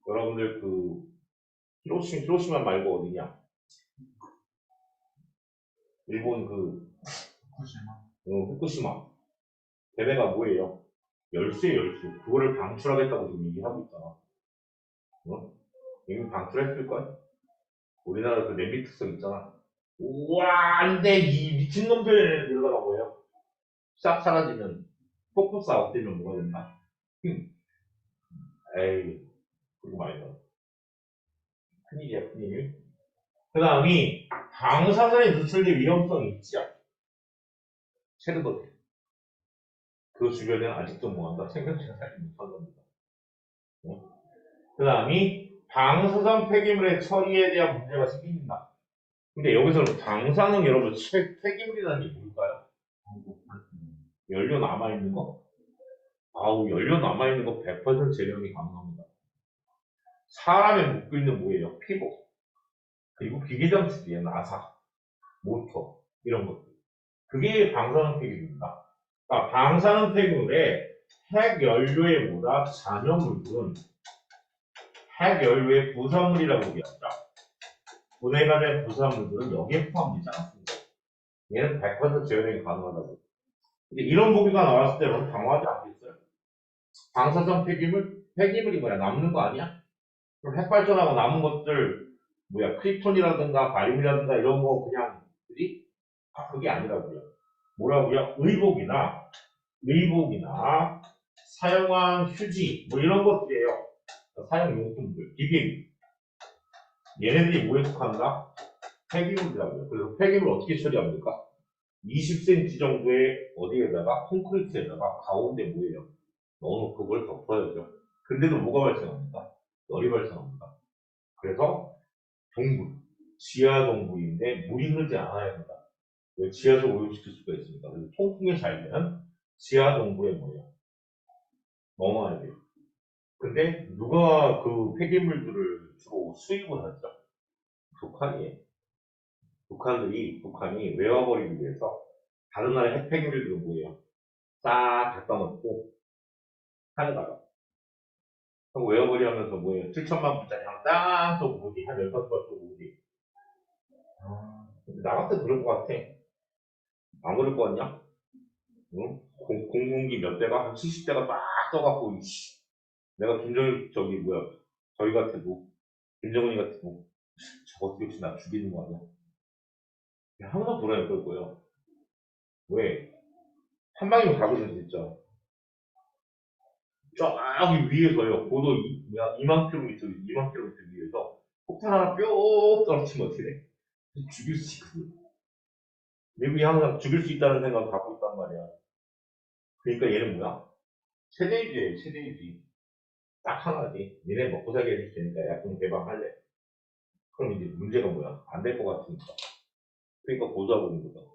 여러분들 히로시마 말고 어디냐? 일본 후쿠시마. 걔네가 뭐예요? 열수. 그거를 방출하겠다고 지금 얘기하고 있잖아. 이미 방출했을걸? 우리나라 그 냄비 특성 있잖아. 우와, 안돼, 이 미친놈들! 이러다가 뭐예요? 싹 사라지면, 포커스 아웃되면 뭐가 된다? 에이, 그거 말이야. 큰일이야, 큰일. 그 다음이, 방사선에 노출될 위험성이 있지 않아. 체르노빌. 그 주변에는 아직도 뭐한다? 생명체가 살지 못한 겁니다. 그 다음이, 방사선 폐기물의 처리에 대한 문제가 생깁니다. 근데 여기서는 방사능 여러분 폐기물이라는 게 뭘까요? 연료 남아있는 거? 아우, 연료 남아있는 거 100% 재련이 가능합니다. 사람의 묶여있는 뭐예요? 피부. 그리고 기계장치들이에요. 나사, 모터, 이런 것들. 그게 방사능 폐기물입니다. 그러니까 방사능 폐기물에 핵연료에 보다 잔여물들은 핵연료의 부산물이라고 얘기하죠. 분해가 된 부산물들은 여기에 포함되지 않습니다. 얘는 100% 재활용이 가능하다고. 근데 이런 보기가 나왔을 때 여러분 당황하지 않겠어요? 방사선 폐기물이 뭐야? 남는 거 아니야? 그럼 핵발전하고 남은 것들, 뭐야? 크립톤이라든가 바륨이라든가 이런 거 그냥, 그지? 그게 아니라고요. 뭐라고요? 의복이나 사용한 휴지, 뭐 이런 것들이에요. 사용용품들, 기계비. 얘네들이 뭐에 속한다? 폐기물이라고요. 그래서 폐기물 어떻게 처리합니까? 20cm 정도의 어디에다가 콘크리트에다가 가운데 뭐예요? 넣어놓고 그걸 덮어야죠. 근데도 뭐가 발생합니까? 열이 발생합니다. 그래서 동굴, 지하 동굴인데 물이 흐르지 않아야 된다. 왜 지하수 오염시킬 수가 있습니다. 그래서 통풍이 잘 되는 지하 동굴에 뭐예요? 넣어놔야 돼요. 근데 누가 그 폐기물들을 주로 수입을 하죠? 북한이에요. 북한이 외화버리기 위해서 다른 나라의 핵폐기물들을 뭐예요? 싹 갖다 놓고 하늘나라. 그럼 외화벌이 하면서 뭐예요? 7천만 불짜리 딱 쏘고 오지. 한 15발 쏘고 오지. 근데 나 같아 그럴 것 같아. 안 그럴 것 같냐? 응? 공군기 몇 대가? 한 70대가 딱 떠갖고, 이씨. 내가 김정일, 저희 같아도, 김정은이 같아도, 저거 역시 나 죽이는 거 아니야? 그냥 항상 돌아야 될 거예요. 왜? 한 방이면 가거든, 진짜. 저기 위에서요. 고도 2만 킬로미터 위에서 폭탄 하나 뿅 떨어지면 어떻게 돼? 죽일 수 있거든. 미국이 항상 죽일 수 있다는 생각을 갖고 있단 말이야. 그러니까 얘는 뭐야? 세대주의예요, 세대주의. 딱 하나지. 니네 먹고 살게 해줄 테니까 약품 개방할래. 그럼 이제 문제가 뭐야? 안 될 것 같으니까. 그러니까 보조하고 있는 거다.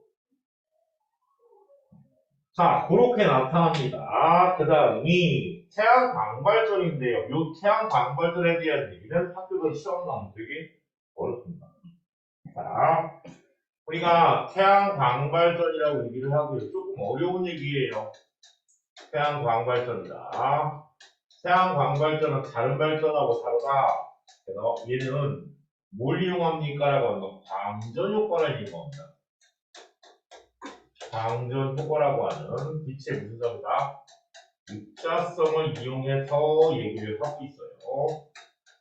자, 그렇게 나타납니다. 그 다음이 태양 광발전인데요. 이 태양 광발전에 대한 얘기는 학교에서 시험 나오면 되게 어렵습니다. 자, 우리가 태양 광발전이라고 얘기를 하고요. 조금 어려운 얘기예요. 태양 광발전이다. 태양 광발전은 다른 발전하고 다르다. 그래서 얘는 뭘 이용합니까? 라고 하면 광전 효과를 이용합니다. 광전 효과라고 하는 빛의 무슨 점이다? 입자성을 이용해서 얘기를 하고 있어요.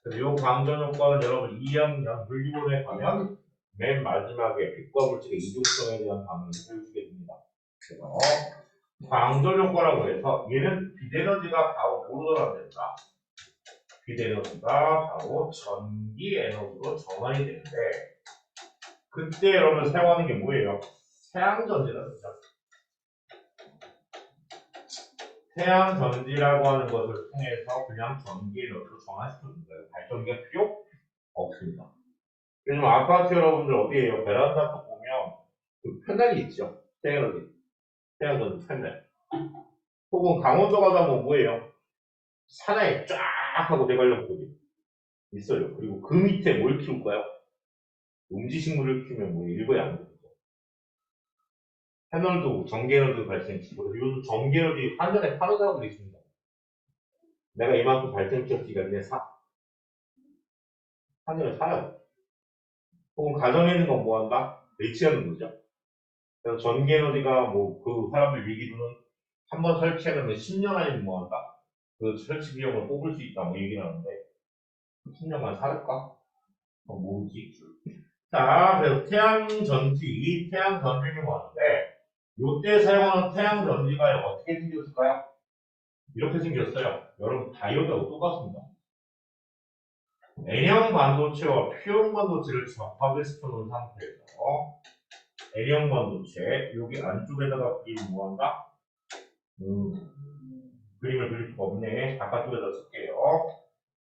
그래서 이 광전 효과는 여러분 2학년 물리본에 가면 맨 마지막에 빛과 물질의 이중성에 대한 반응을 보여주게 됩니다. 그래서 광전 효과라고 해서 얘는 빛에너지가 바로 뭐로 전환된다? 빛에너지가 바로 전기 에너지로 전환이 되는데 그때 여러분 사용하는 게 뭐예요? 태양전지라는 거죠. 태양전지라고 하는 것을 통해서 그냥 전기 에너지로 전환시켜주는 거예요. 발전기가 필요 없습니다. 요즘 아파트 여러분들 어디에요? 베란다 쪽 보면 그 패널이 있죠. 태양전지, 태양전지 패널. 혹은 강원도 가다 보면 뭐예요? 산에 쫙 하고 대관령쪽이 있어요. 그리고 그 밑에 뭘 키울까요? 음지식물을 키우면 뭐 일거에 안 되죠. 패널도 전기에너지 발생시키고 요즘 전기에너지 한전에 파는 사람들이 있습니다. 내가 이만큼 발생시켰으니까 그냥 사. 한전에 사요. 혹은 가정에 있는 건 뭐 한다? 배치하는 거죠. 그래서 전기에너지가 뭐 그 사람들 얘기로는 한 번 설치하면 10년 아니면 뭐 한다? 그 설치 비용을 뽑을 수 있다 뭐 얘기를 하는데 10년만 살까? 모르지. 자, 그래서 태양전지를 뭐하는데 요때 사용하는 태양전지가 어떻게 생겼을까요? 이렇게 생겼어요. 여러분 다이오드하고 똑같습니다. N형 반도체와 P형 반도체를 접합을 시켜놓은 상태에서 N형 반도체 여기 안쪽에다가 그림 뭐한다? 그림을 그릴 수가 없네. 바깥쪽에다 쓸게요.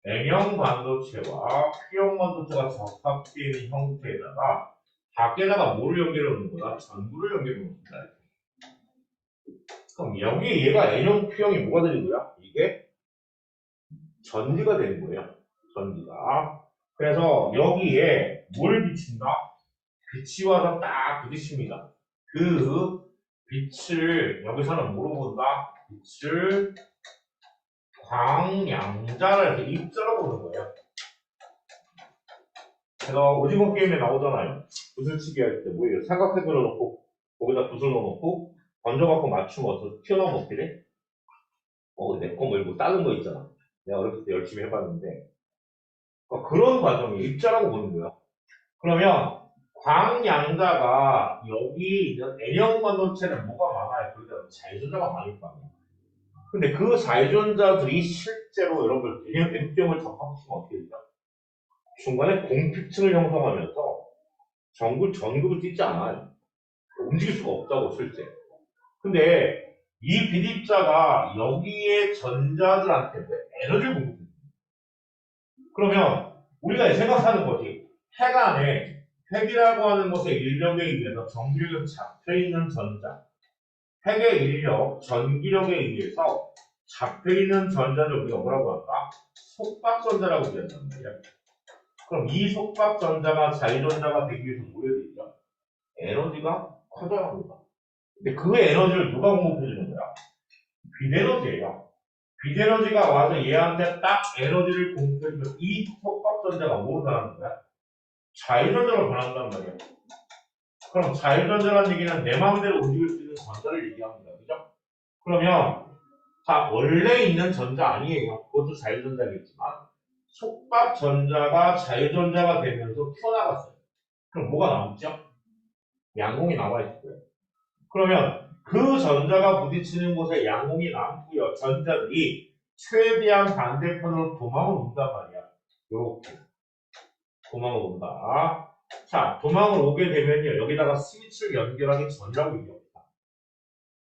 N형 반도체와 P형 반도체가 접합되어 있는 형태에다가 밖에다가 뭐를 연결해 놓는 거다? 전구를 연결해 놓습니다. 그럼 여기 얘가 N형, P형이 뭐가 되는 거야? 이게 전지가 되는 거예요. 전지가. 그래서 여기에 뭘 비친다? 빛이 와서 딱 부딪힙니다. 그 빛을 여기서는 뭐로 본다? 빛을 광양자를 이렇게 입자로 보는 거예요. 그래서 오징어 게임에 나오잖아요. 구슬치기 할 때 뭐예요? 삼각대 그려놓고 거기다 붓을 넣어놓고 던져갖고 맞추면 어떻게 튀어나오면 어떻게 돼? 내 거 말고 다른 거 있잖아. 내가 어렸을 때 열심히 해봤는데 그러니까 그런 과정이 입자라고 보는 거야. 그러면 광양자가 여기 있는 N형 반도체는 뭐가 많아요? 그러니까 자유전자가 많을 거 아니에요. 근데 그 자유전자들이 실제로 여러분 N형을 접합시키면 어떻게 되죠? 중간에 공피층을 형성하면서 전구를 띄지 않아요. 움직일 수가 없다고 실제. 근데 이 비립자가 여기에 전자들한테 에너지를 공급해. 그러면 우리가 생각하는 거지. 핵 안에 핵이라고 하는 것의 인력에 의해서 전기력에서 잡혀있는 전자, 핵의 인력, 전기력에 의해서 잡혀있는 전자를 우리가 뭐라고 할까? 속박전자라고 얘기한단 말이야. 그럼 이 속박전자가 자유전자가 되기 위해서 뭐 해야 되죠? 에너지가 커져야 합니다. 근데 그 에너지를 누가 공급해주는 거야? 빛에너지예요. 빛에너지가 와서 얘한테 딱 에너지를 공급해주면 이 속박전자가 뭐로 변하는 거야? 자유전자로 변한단 말이야. 그럼 자유전자라는 얘기는 내 마음대로 움직일 수 있는 전자를 얘기합니다. 그죠? 그러면 자, 원래 있는 전자 아니에요. 그것도 자유전자겠지만 속박전자가 자유전자가 되면서 튀어나갔어요. 그럼 뭐가 남죠? 양공이 남아 있을 거예요. 그러면 그 전자가 부딪히는 곳에 양공이 남고요. 전자들이 최대한 반대편으로 도망을 온단 말이야. 요렇게 도망을 온다. 자, 도망을 오게 되면요. 여기다가 스위치를 연결하기 전이라고 얘기합니다.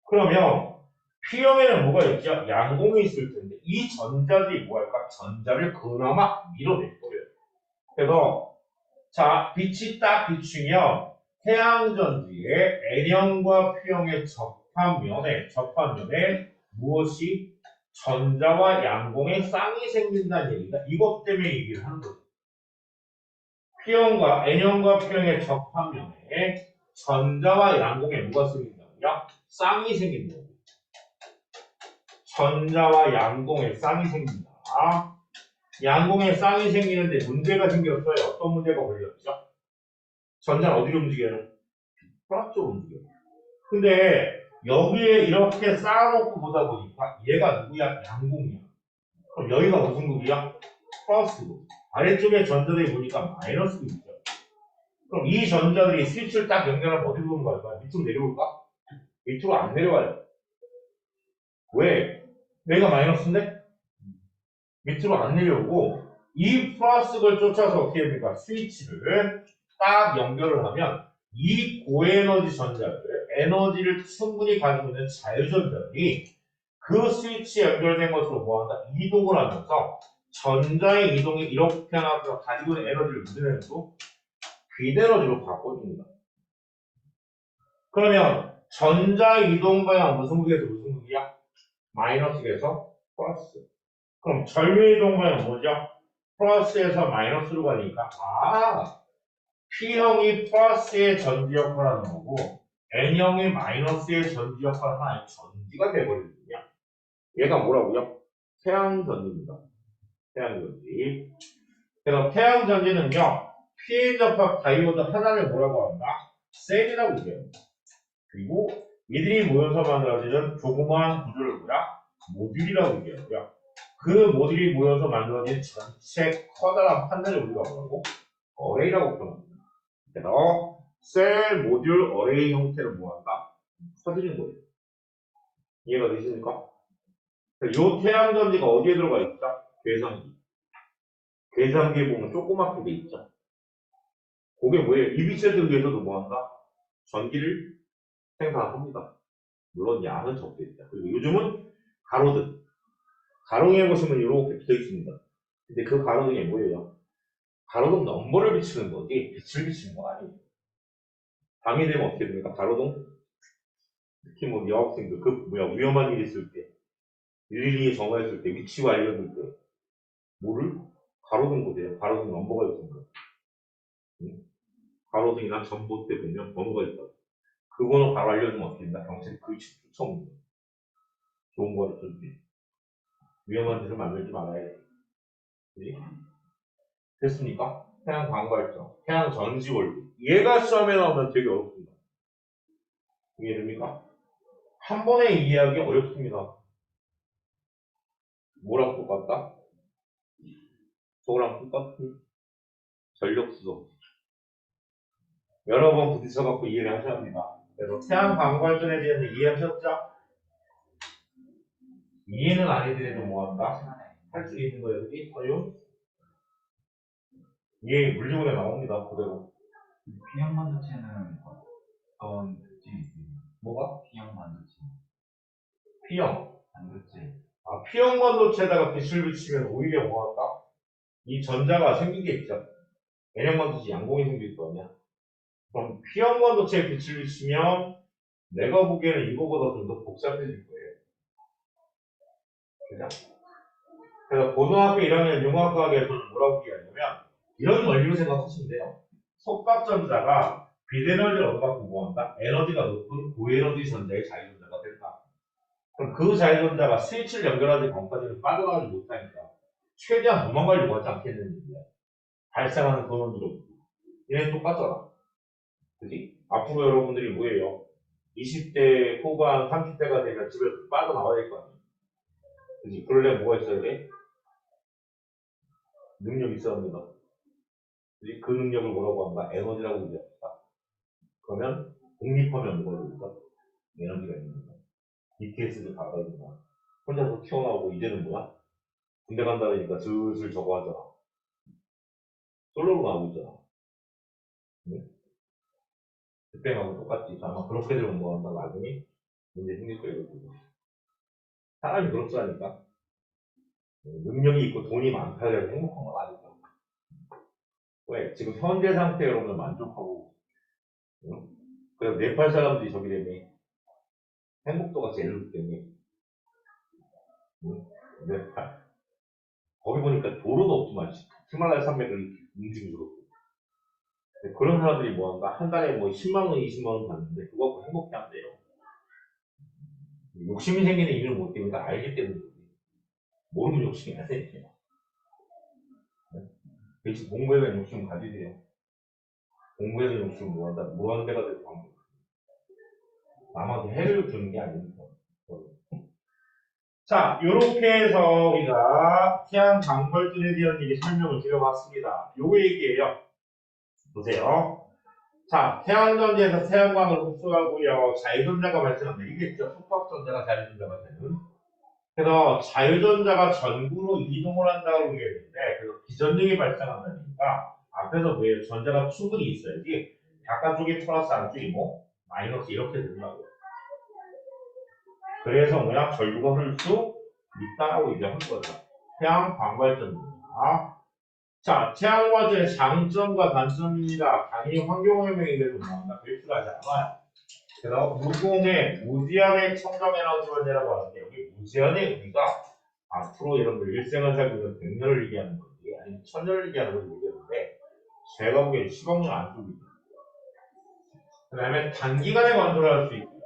그러면 P형에는 뭐가 있죠? 양공이 있을 텐데 이 전자들이 뭐 할까? 전자를 그나마 밀어낼 거예요. 그래서 자, 빛이 딱 비추면 태양전지의 N형과 P형의 접합면에 무엇이 전자와 양공의 쌍이 생긴다는 얘기가 이것 때문에 얘기를 하는 거죠. P형과 N형과 P형의 접합면에 전자와 양공에 뭐가 생긴다고요? 쌍이 생긴다고. 전자와 양공의 쌍이 생긴다. 양공의 쌍이 생기는데 문제가 생겼어요. 어떤 문제가 걸렸죠? 전자는 어디로 움직여요? 플러스로 움직여요. 근데 여기에 이렇게 쌓아놓고 보다 보니까 얘가 누구야? 양공이야. 그럼 여기가 무슨 극이야? 플러스고. 아래쪽에 전자들이 보니까 마이너스 극이죠. 그럼 이 전자들이 스위치를 딱 연결하면 어디로 오는 걸까요? 밑으로 내려올까? 밑으로 안 내려와요. 왜? 얘가 마이너스인데? 밑으로 안 내려오고 이 플러스를 쫓아서 어떻게 됩니까? 스위치를 딱 연결을 하면 이 고에너지 전자들, 에너지를 충분히 가지고 있는 자유전자들이 그 스위치 연결된 것으로 뭐한다? 이동을 하면서 전자의 이동이 이렇게 하면서 가지고 있는 에너지를 무슨 에너지로? 빛에너지로 바꿔줍니다. 그러면 전자 이동 방향 무슨 극에서 무슨 극이야? 마이너스에서 플러스. 그럼 전류 이동 방향 뭐죠? 플러스에서 마이너스로 가니까 P형이 플러스의 전지 역할을 하는 거고 N형이 마이너스의 전지 역할을 하는 전지가 돼버리거든요. 얘가 뭐라고요? 태양전지입니다. 태양전지. 그래서 태양전지는요. 피해 접합 다이오드 하나를 뭐라고 한다? 셀이라고 얘기해요. 그리고 이들이 모여서 만들어지는 조그마한 구조를 뭐야? 모듈이라고 얘기하고요. 그 모듈이 모여서 만들어진 전체 커다란 판넬을 우리가 뭐라고? 어레이라고 표현합니다. 그래서 셀 모듈 어레이 형태를 뭐한다? 퍼지는 거예요. 이해가 되십니까? 이 태양전지가 어디에 들어가 있죠? 괴상기. 괴상기에 보면 조그맣게 돼 있죠. 그게 뭐예요? EBC를 위해서도 뭐한다? 전기를 생산합니다. 물론 양은 적게 있다. 그리고 요즘은 가로등. 가로등에 보시면 이렇게 붙어 있습니다. 근데 그 가로등이 뭐예요? 가로등 넘버를 비추는 거지 빛을 비추는 거 아니에요. 밤이 되면 어떻게 됩니까? 가로등? 특히 뭐 여학생들 위험한 일 있을 때 일일이 전화했을 때 위치가 알려줄 때 뭐를? 가로등 보세요. 가로등 넘버가 있습니다. 가로등이나 전봇대 보면 번호가 있다. 그 번호 바로 알려주면 어떻게 된다? 경찰이 그 위치 쫓아옵니다. 좋은 거를 쏠지. 위험한 짓을 만들지 말아야 돼. 그지? 됐습니까? 태양 광발정, 태양 전지 원리. 얘가 시험에 나오면 되게 어렵습니다. 이해됩니까? 한 번에 이해하기 어렵습니다. 뭐랑 똑같다? 저거랑 똑같은 전력수소. 여러 번 부딪혀갖고 이해를 하셔야 합니다. 그래서 태양 광발전에 대해서 이해하셨죠? 이해는 안 해드려도 뭐한다? 할 수 있는 거예요. 그지? 어요? 이해 물리군에 나옵니다. 그대로.
P형 반도체는 어떤 특징이
뭐가?
P형 반도체.
P형.
반도체.
아, P형 반도체에다가 빛을 비치면 오히려 뭐가 할까? 이 전자가 생기겠죠. N형 반도체 양공이 생길 거 아니야. 그럼 P형 반도체에 빛을 비치면 내가 보기에는 이거보다 좀 더 복잡해질 거예요. 그죠? 그래서 고등학교 1학년 융합과학에서는 뭐라고 얘기하냐면 이런 원리로 생각하시면 돼요. 속박전자가 비에너지를 얻어갖고 뭐한다? 에너지가 높은 고에너지 전자의 자유전자가 된다. 그럼 그 자유전자가 스위치를 연결하지 전까지는 빠져나가지 못하니까 최대한 도망가려고 하지 않겠는지 발생하는 근원으로 얘는 똑같잖아. 그지? 앞으로 여러분들이 뭐예요? 20대 후반 30대가 되면 집에서 빠져나와야 될 거 아니야. 그지? 그러려면 뭐가 있어야 돼? 능력이 있어야 합니다. 그지? 그 능력을 뭐라고 한다? 에너지라고 얘기합니다. 그러면 독립하면 뭐가 됩니까? 에너지가 있는 거다. BTS를 받아야 된다. 혼자서 튀어나오고 이제는 뭐야? 군대 간다니까 슬슬 저거 하잖아. 솔로로 나오고 있잖아. 응? 그때하고 똑같지. 아마 그렇게 되면 뭐 한다. 나중에 문제 생길 거예요. 사람이 그렇다니까. 능력이 있고 돈이 많다고 해서 행복한 건 아니죠. 왜? 지금 현재 상태로는 만족하고, 응? 그래서 네팔 사람들이 저기 되면 행복도가 제일 높기 때문에, 응? 네팔. 거기 보니까 도로도 없지만, 히말라야 산맥을 움직이고 그렇고. 그런 사람들이 뭐 한다? 한 달에 뭐 10만원, 20만원 받는데, 그거 갖고 행복해 안 돼요. 욕심이 생기는 이유를 못 때문에 알기 때문에. 모르면 욕심이 안 생겨요. 대신 공부에 대한 욕심 가지세요. 공부에 대한 욕심 뭐 한다? 무한대가 될 방법. 남한테 해를 주는 게 아닙니다. 자, 요렇게 해서 우리가 태양 광발전에 대한 얘기 설명을 드려봤습니다. 요거 얘기예요. 보세요. 자, 태양전지에서 태양광을 흡수하고요. 자유전자가 발생한다. 이겠죠. 속박전자가 자유전자가 되는. 그래서 자유전자가 전구로 이동을 한다고 얘기했는데, 그래서 기전력이 발생한다니까, 앞에서 뭐예요? 전자가 충분히 있어야지, 바깥쪽이 플러스, 안쪽이 뭐, 마이너스 이렇게 된다고. 그래서 뭐야? 전류가 흐를 수 있다고 얘기한 거죠. 태양 광발전입니다. 자, 태양광전의 장점과 단점입니다. 당연히 환경오염에 대해서 뭐한다? 배출하지 않아요. 그래서 무공의 무제한의 청정 에너지 원이라고 하는데 여기 무제한의 의미가 앞으로 여러분들 일생을 살고 있는 100년을 얘기하는 건지 아니면 1000년을 얘기하는 건지 모르겠는데 제가 보기엔 10억 년 안쪽입니다. 그 다음에 단기간에 건조할 수 있고요.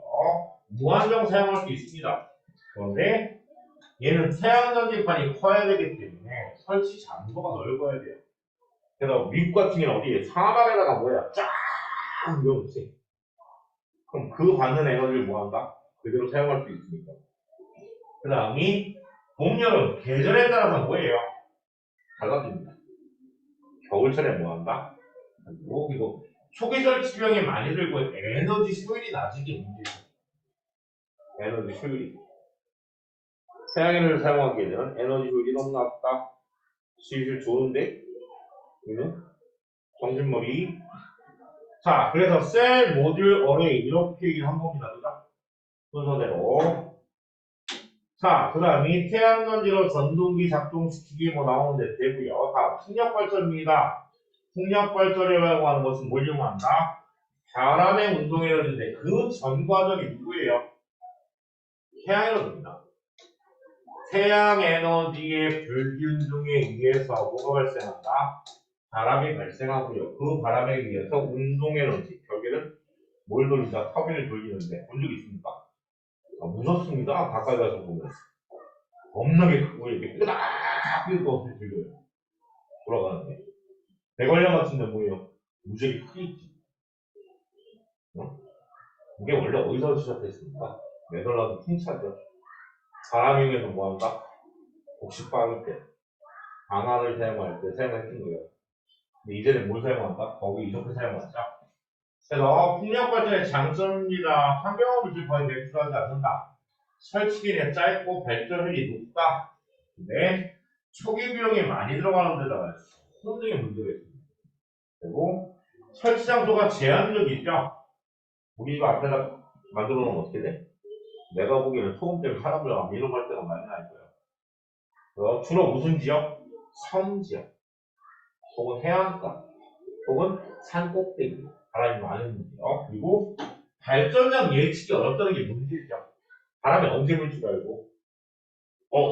무한정 사용할 수 있습니다. 그런데 얘는 태양전지판이 커야 되기 때문에 설치 장소가 넓어야 돼요. 그래서 미국 같은 경우는 어디에 사막에다가 뭐야 쫙 이러지. 그럼 그 받는 에너지를 뭐한다? 그대로 사용할 수 있으니까. 그 다음이 봄, 여름, 계절에 따라서 뭐예요? 달라집니다. 겨울철에 뭐한다? 그리고 이거 초계절 지병에 많이 들고 에너지 효율이 낮은 게 문제죠. 에너지 효율이. 태양에너지를 사용하게 되면 에너지 효율이 너무 낮다. 실질 좋은데? 이는 정신머리. 자, 그래서 셀, 모듈, 어레이 이렇게 얘기를 한 겁니다. 그죠? 순서대로. 자, 그 다음에 태양전지로 전동기 작동시키기 뭐 나오는데 되고요. 다음 풍력발전입니다. 풍력발전이라고 하는 것은 뭘 이용한다? 바람의 운동에너지인데 그 전 과정이 누구예요? 태양에너지입니다. 태양에너지의 불균중에 의해서 뭐가 발생한다? 바람이 발생하고요. 그 바람에 의해서 운동에너지, 결국에는 뭘 돌린다? 터빈을 돌리는데 본 적 있습니까? 아, 무섭습니다. 가까이 가서 보면. 겁나게 크고 이렇게 끄덕끄덕 없이 들려요. 돌아가는데. 대관령 같은데 뭐예요? 무지하게 크게 있지. 어? 이게 원래 어디서 시작했습니까? 네덜란드 풍차죠. 사람용에서 뭐한다? 곡식박을 때, 방아를 사용할 때 사용했던 거예요. 근데 이제는 뭘 사용한다? 거기 이렇게 사용하죠. 그래서 풍력발전의 장점입니다. 환경오염을 거의 배출하지 않는다. 설치기는 짧고 발전율이 높다. 근데 초기 비용이 많이 들어가는 데다가 소득의 문제가 있습니다. 그리고 설치 장소가 제한적이죠. 우리 집 앞에다 만들어 놓으면 어떻게 돼? 내가 보기에는 소금 때문에 사람들 막 밀어갈 때가 많이 날 거야. 주로 무슨 지역? 섬 지역, 혹은 해안가, 혹은 산 꼭대기, 바람이 많은 지역. 그리고 발전량 예측이 어렵다는 게 문제죠. 바람이 언제 불 줄 알고.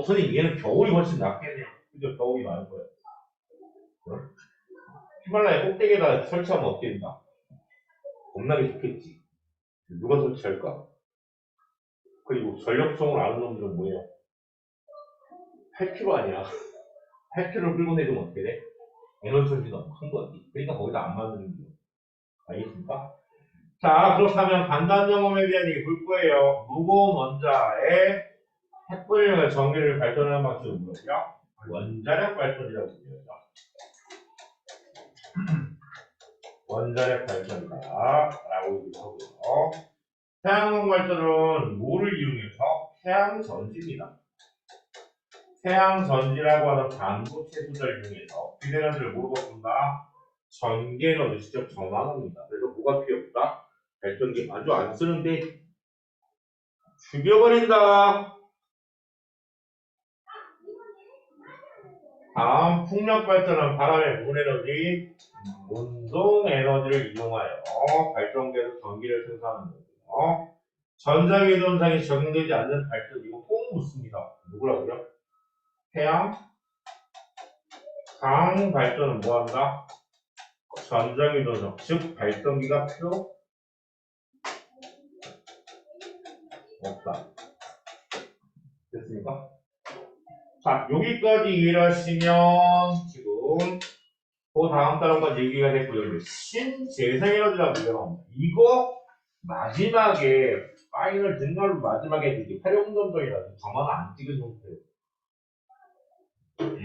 선생님, 얘는 겨울이 훨씬 낫겠네요. 그죠? 겨울이 많을 거예요. 히말라야 꼭대기에다 설치하면 어떻게 된다? 겁나게 좋겠지. 누가 설치할까? 그리고 전력성을 아는 놈들은 뭐예요? 8kg 아니야. 8kg를 끌고 내리면 어떻게 돼? 에너지 소비가 너무 큰 거지. 그러니까 거기다 안 만드는 거예요. 알겠습니까? 자, 그렇다면 간단 경험에 대한 얘기 볼 거예요. 무거운 원자의 핵분열과 전기를 발전하는 방식을 뭐라고요? 원자력 발전이라고 불려요. 원자력 발전이다 라고 얘기를 하고요. 태양광 발전은 뭐를 이용해서? 태양전지입니다. 태양전지라고 하는 반도체 소재를 이용해서 비에너지를 뭐로 바꾼다? 전기에너지 직접 전환합니다. 그래서 뭐가 필요 없다? 발전기 아주 안 쓰는데 죽여버린다. 다음 풍력 발전은 바람의 문 에너지, 운동 에너지를 이용하여 발전기에서 전기를 생산하는 거고요. 전자기도 현상이 적용되지 않는 발전, 이거 꼭 묻습니다. 누구라고요? 태양, 강 발전은 뭐한다? 전자기도 즉 발전기가 필요 없다. 됐습니까? 자, 여기까지 이해를 하시면 지금 그 다음 단어까지 얘기가 됐고 여기 신재생에너지라고 얘기합니다. 이거 마지막에 파이널 등록을 마지막에 되게 활용점정이라서 저만 안 찍은 형태예요.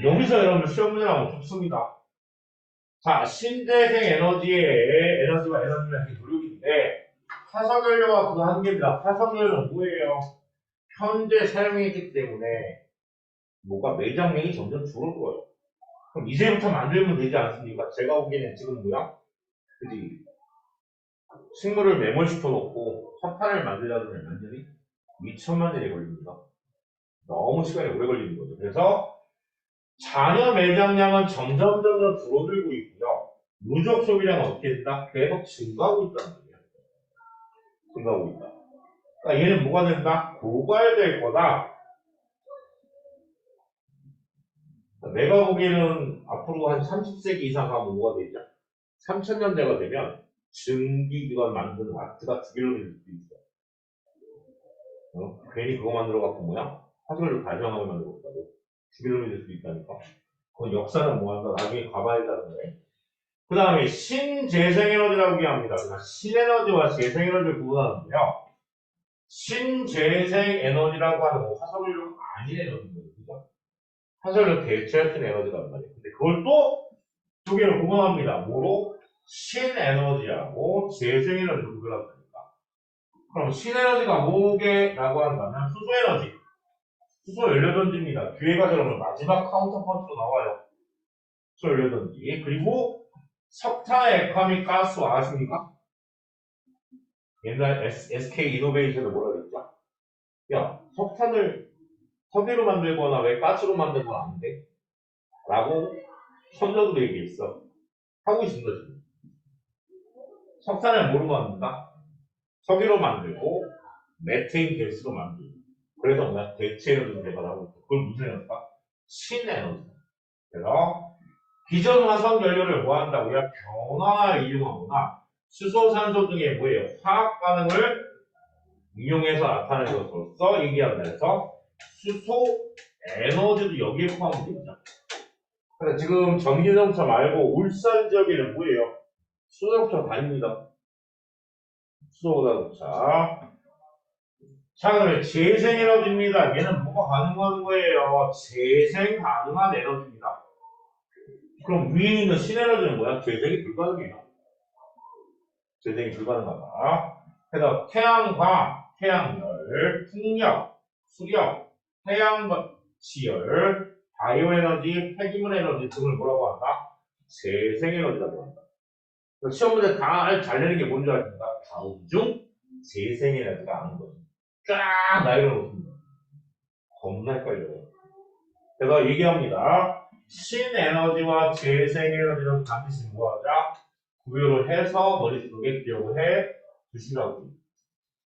여기서 여러분들 시험 문제 나오면 좋습니다. 자, 신재생 에너지의 에너지와 에너지는 노력인데 화석연료가 그 한계입니다. 화석연료는 뭐예요? 현재 사용했기 때문에 뭐가 매장량이 점점 줄어들어요. 그럼 이제부터 만들면 되지 않습니까? 제가 보기에는 지금 뭐야? 그지? 식물을 매몰시켜 놓고 석탄을 만들려면 몇 년이? 2천만 년이 걸립니다. 너무 시간이 오래 걸리는 거죠. 그래서 잔여 매장량은 점점 줄어들고 있고요. 누적 소비량은 어떻게 된다? 계속 증가하고 있다는 거예요. 증가하고 있다. 그러니까 얘는 뭐가 된다? 고갈될 거다. 내가 보기에는 앞으로 한 30세기 이상 가면 뭐가 되죠? 3000년대가 되면 증기기관 만드는 아트가 두 개로 될 수도 있어. 괜히 그거 만들어갖고 뭐야? 화석을 다정하게 만들고 있다고. 두 개로 될 수도 있다니까. 그 역사는 뭐한다? 나중에 가봐야 한다는 거예요. 그 다음에 신재생에너지라고 얘기합니다. 그러니까 신에너지와 재생에너지를 구분하는데요. 신재생에너지라고 하는 건 화석연료가 아닌 에너지인 거죠. 그죠? 화석연료 대체할 수 있는 에너지란 말이에요. 근데 그걸 또 두 개로 구분합니다. 뭐로? 신에너지하고 재생에너지를 구분합니다. 그럼 신에너지가 뭐게라고 한다면 수소에너지. 수소 연료전지입니다. 뒤에가 저러면 마지막 카운터펀치로 나와요. 수소 연료전지. 그리고 석탄 액화미 가스 아십니까? 옛날 SK 이노베이션을 뭐라 그랬죠? 야, 석탄을 석유로 만들거나 왜 가스로 만들거나 안 돼? 라고 선조도 얘기했어. 하고 있는 거지. 석탄을 뭐로 만든다? 석유로 만들고 메테인 가스로 만들고. 그래서 뭐야? 대체 에너지를 개발하고 있어. 그걸 무슨 에너지다? 신에너지. 그래서 기존 화석 연료를 뭐 한다고요? 변화나 이용하거나 수소산소 등의 뭐예요? 화학 반응을 이용해서 나타내는 것으로서 얘기한다 해서 수소 에너지도 여기에 포함됩니다. 그래서 지금 전기자동차 말고 울산 지역에는 뭐예요? 수소자동차 다닙니다. 수소자동차. 자, 그러면 재생에너지입니다. 얘는 뭐가 가능한 거예요? 재생 가능한 에너지입니다. 그럼 위에 있는 신에너지는 뭐야? 재생이 불가능해요. 재생이 불가능하다. 그래서 태양광, 태양열, 풍력, 수력, 태양지열, 바이오에너지, 폐기물 에너지 등을 뭐라고 한다? 재생에너지라고 한다. 시험 문제 잘 내는 게 뭔지 아십니까? 다음 중 재생에너지가 아는 거지. 쫙 나열해 놓습니다. 겁나 헷갈려요. 그래서 얘기합니다. 신에너지와 재생에너지는 반드시 뭐하자? 구별을 해서 머릿속에 기억을 해 두시라고.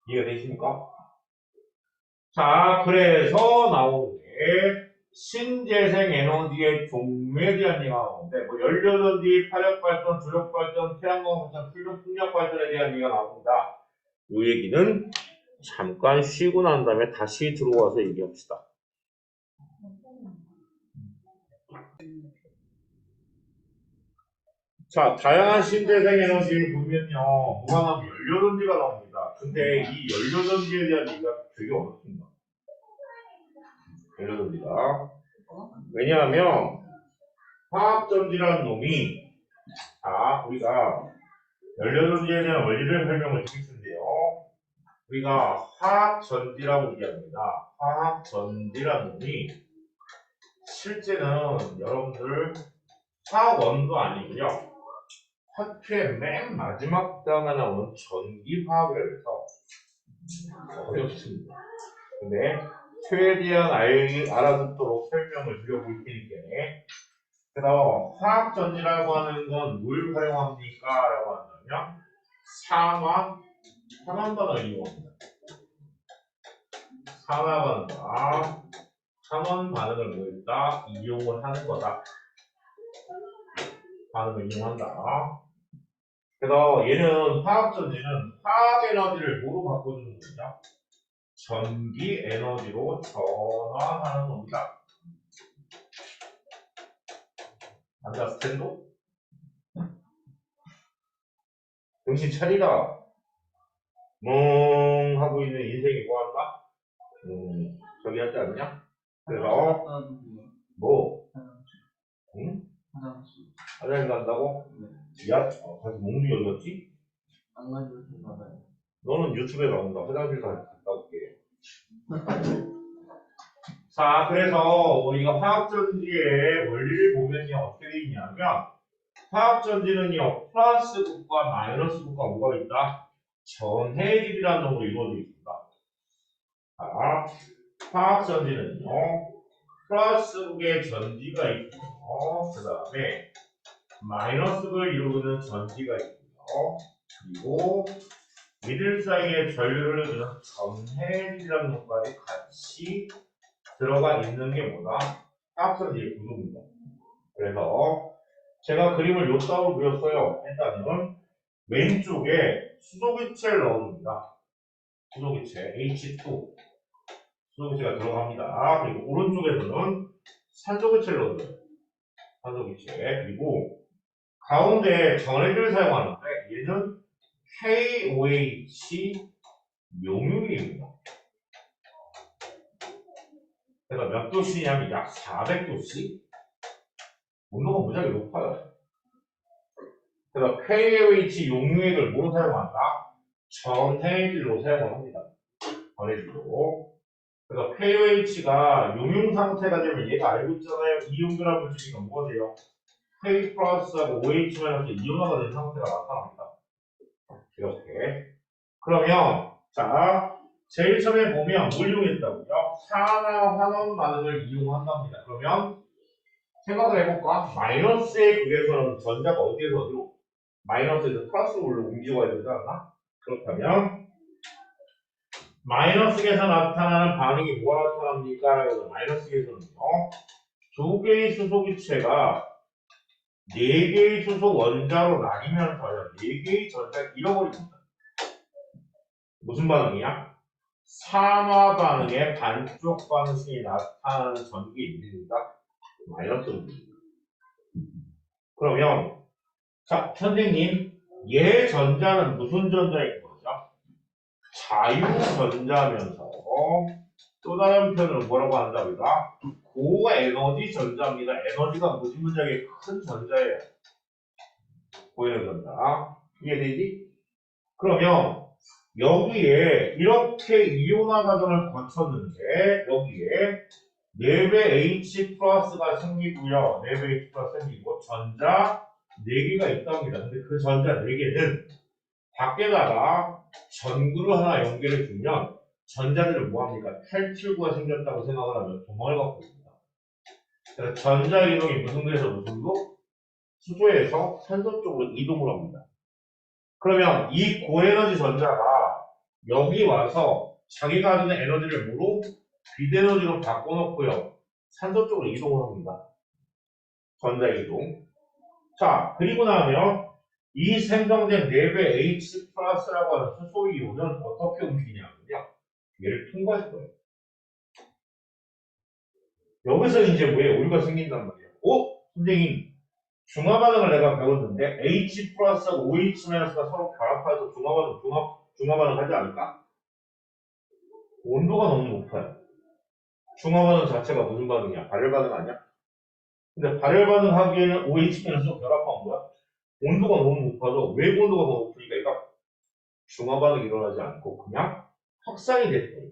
이해가 되십니까? 자, 그래서 나오는 게 신재생 에너지의 종류에 대한 얘기가 나오는데 뭐 연료전지, 화력발전, 주력발전, 태양광 발전, 풍력 발전에 대한 얘기가 나옵니다. 이 얘기는 잠깐 쉬고 난 다음에 다시 들어와서 얘기합시다. 자, 다양한 신재생 에너지를 보면요, 뭐가 나오면 연료전지가 나옵니다. 근데 이 연료전지에 대한 얘기가 되게 어렵습니다. 연료전지가. 왜냐하면 화학전지라는 놈이, 자, 우리가 연료전지에 대한 원리를 설명을 드릴 텐데요. 우리가 화학전지라고 얘기합니다. 화학전지라는 놈이 실제는 여러분들 화학원도 아니고요. 학회 맨 마지막 단에 나오는 전기화학이라고 해서 어렵습니다. 근데 최대한 알아듣도록 설명을 드려볼 테니까. 그래서 화학전지라고 하는 건 뭘 활용합니까? 라고 한다면 산화반응을 이용합니다. 산화반응과 산원반응을 모였다 이용을 하는 거다. 반응을 이용한다. 그래서 얘는 화학전지는 화학에너지를 뭐로 바꿔주는 거냐? 전기에너지로 전환하는 겁니다. 안다스탠드? 정신 차리라. 멍 하고 있는 인생이 뭐한다? 저기 하지 않냐? 그래서 뭐? 응? 화장실 간다고? 야, 가서 몽둥이 열렸지?
안 가져오셨나 봐요.
너는 유튜브에 나온다. 화장실 갔다 올게. 자, 그래서 우리가 화학전지의 원리를 보면요, 어떻게 되어 있냐면, 화학전지는요, 플러스극과 마이너스극과 뭐가 있다? 전해질이라는 놈으로 이루어져 있습니다. 자, 화학전지는요, 플러스극의 전지가 있고요, 그 다음에 마이너스극을 이루는 전지가 있고요, 그리고 이들 사이에 전류를 주는 전해질이라는 놈까지 같이 들어가 있는 게 뭐다? 화학전지의 구조입니다. 그래서 제가 그림을 요따로 그렸어요. 일단은 왼쪽에 수소기체를 넣어줍니다. 수소기체 H2 수소기체가 들어갑니다. 그리고 오른쪽에서는 산소기체를 넣어줘요. 산소기체. 그리고 가운데 전해질을 사용하는데 얘는 KOH 용융입니다. 그래서 몇 도씨냐면 약 400도씨. 온도가 무지하게 높아요. 그래서 KOH 용융액을 뭐로 사용한다? 전해질로 사용을 합니다. 전해질로. 그래서 KOH가 용융 상태가 되면 얘가 알고 있잖아요. 이온결합 물질이니까 뭐가 돼요? K 플러스하고 OH 마이너스 이온화가 된 상태가 나타납니다. 이렇게. 그러면 자 제일 처음에 보면 뭘 이용했다고요? 산화 환원 반응을 이용한답니다. 그러면 생각을 해볼까? 마이너스의 극에서는 전자가 어디에서 어디로? 마이너스에서 플러스로 옮겨가야 되지 않나? 그렇다면 마이너스에서 나타나는 반응이 뭐가 나타납니까? 그래서 마이너스에서는요. 두 개의 수소기체가 네 개의 수소 원자로 나뉘면서요. 네 개의 전자를 잃어버립니다. 무슨 반응이야? 산화 반응의 반쪽 방식이 나타나는 전기 인입니다. 마이너스입니다. 그러면 자 선생님 얘 전자는 무슨 전자인 거죠? 자유전자면서 또 다른 표현으로 뭐라고 한다 우리가? 고에너지 전자입니다. 에너지가 무지무지하게 큰 전자예요. 고에너지 전자. 이해되지? 그러면 여기에 이렇게 이온화 과정을 거쳤는데 여기에 4배 H 플러스가 생기고요. 4배 H 플러스 생기고 전자 4개가 있답니다. 근데 그 전자 4개는 밖에다가 전구를 하나 연결해 주면 전자들을 뭐합니까? 탈출구가 생겼다고 생각을 하면 도망을 갖고 있습니다. 그래서 전자 이동이 무슨 구에서 무슨 구? 수소에서 산소 쪽으로 이동을 합니다. 그러면 이 고에너지 전자가 여기 와서 자기가 가지는 에너지를 뭐로? 비대너지로 바꿔놓고요. 산소 쪽으로 이동을 합니다. 전자 이동. 자, 그리고 나면 이 생성된 4배 H 플러스라고 하는 수소 이온은 어떻게 움직이냐면요. 얘를 통과할 거예요. 여기서 이제 왜 오류가 생긴단 말이에요. 선생님, 중화 반응을 내가 배웠는데 H 플러스하고 OH 마이너스가 서로 결합해서 중화 반응 하지 않을까? 온도가 너무 높아요. 중화 반응 자체가 무슨 반응이야? 발열 반응 아니야? 근데 발열 반응 하기에는 OH 마이너스가 결합한 거야? 온도가 너무 높아서 왜 온도가 너무 높으니까 얘가 중화 반응이 일어나지 않고 그냥 확산이 됐어요.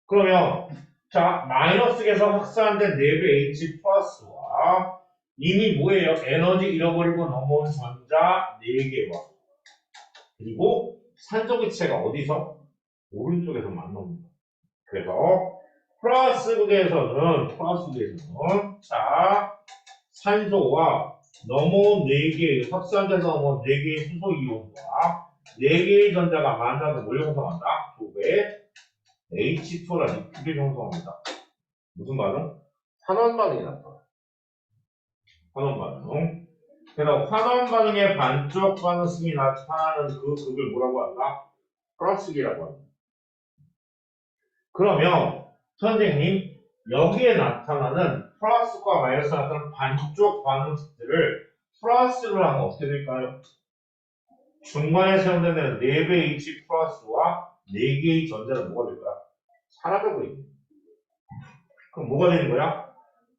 그러면 자 마이너스에서 확산된 4배 H 플러스와 이미 뭐예요? 에너지 잃어버리고 넘어온 전자 4개와 그리고 산소 기체가 어디서? 오른쪽에서 만납니다. 그래서 플러스 극에서는 자 산소와 넘어온 4개의 확산돼서 넘어온 4개의 수소 이온과 4개의 전자가 만나서 뭘 형성한다? 2배 H2라는 리퀴드를 형성합니다. 무슨 반응? 환원 반응이 나타나요. 환원 반응. 그래서 환원 반응의 반쪽 반응이 나타나는 그 극을 뭐라고 한다? 플러스기라고 합니다. 그러면 선생님 여기에 나타나는 플러스과 마이너스가 나타나는 반쪽 반응식들을 플러스를 하면 어떻게 될까요? 중간에 사용되는 4배 H 플러스와 4개의 전자는 뭐가 될까요? 사라져버립니다. 그럼 뭐가 되는 거야?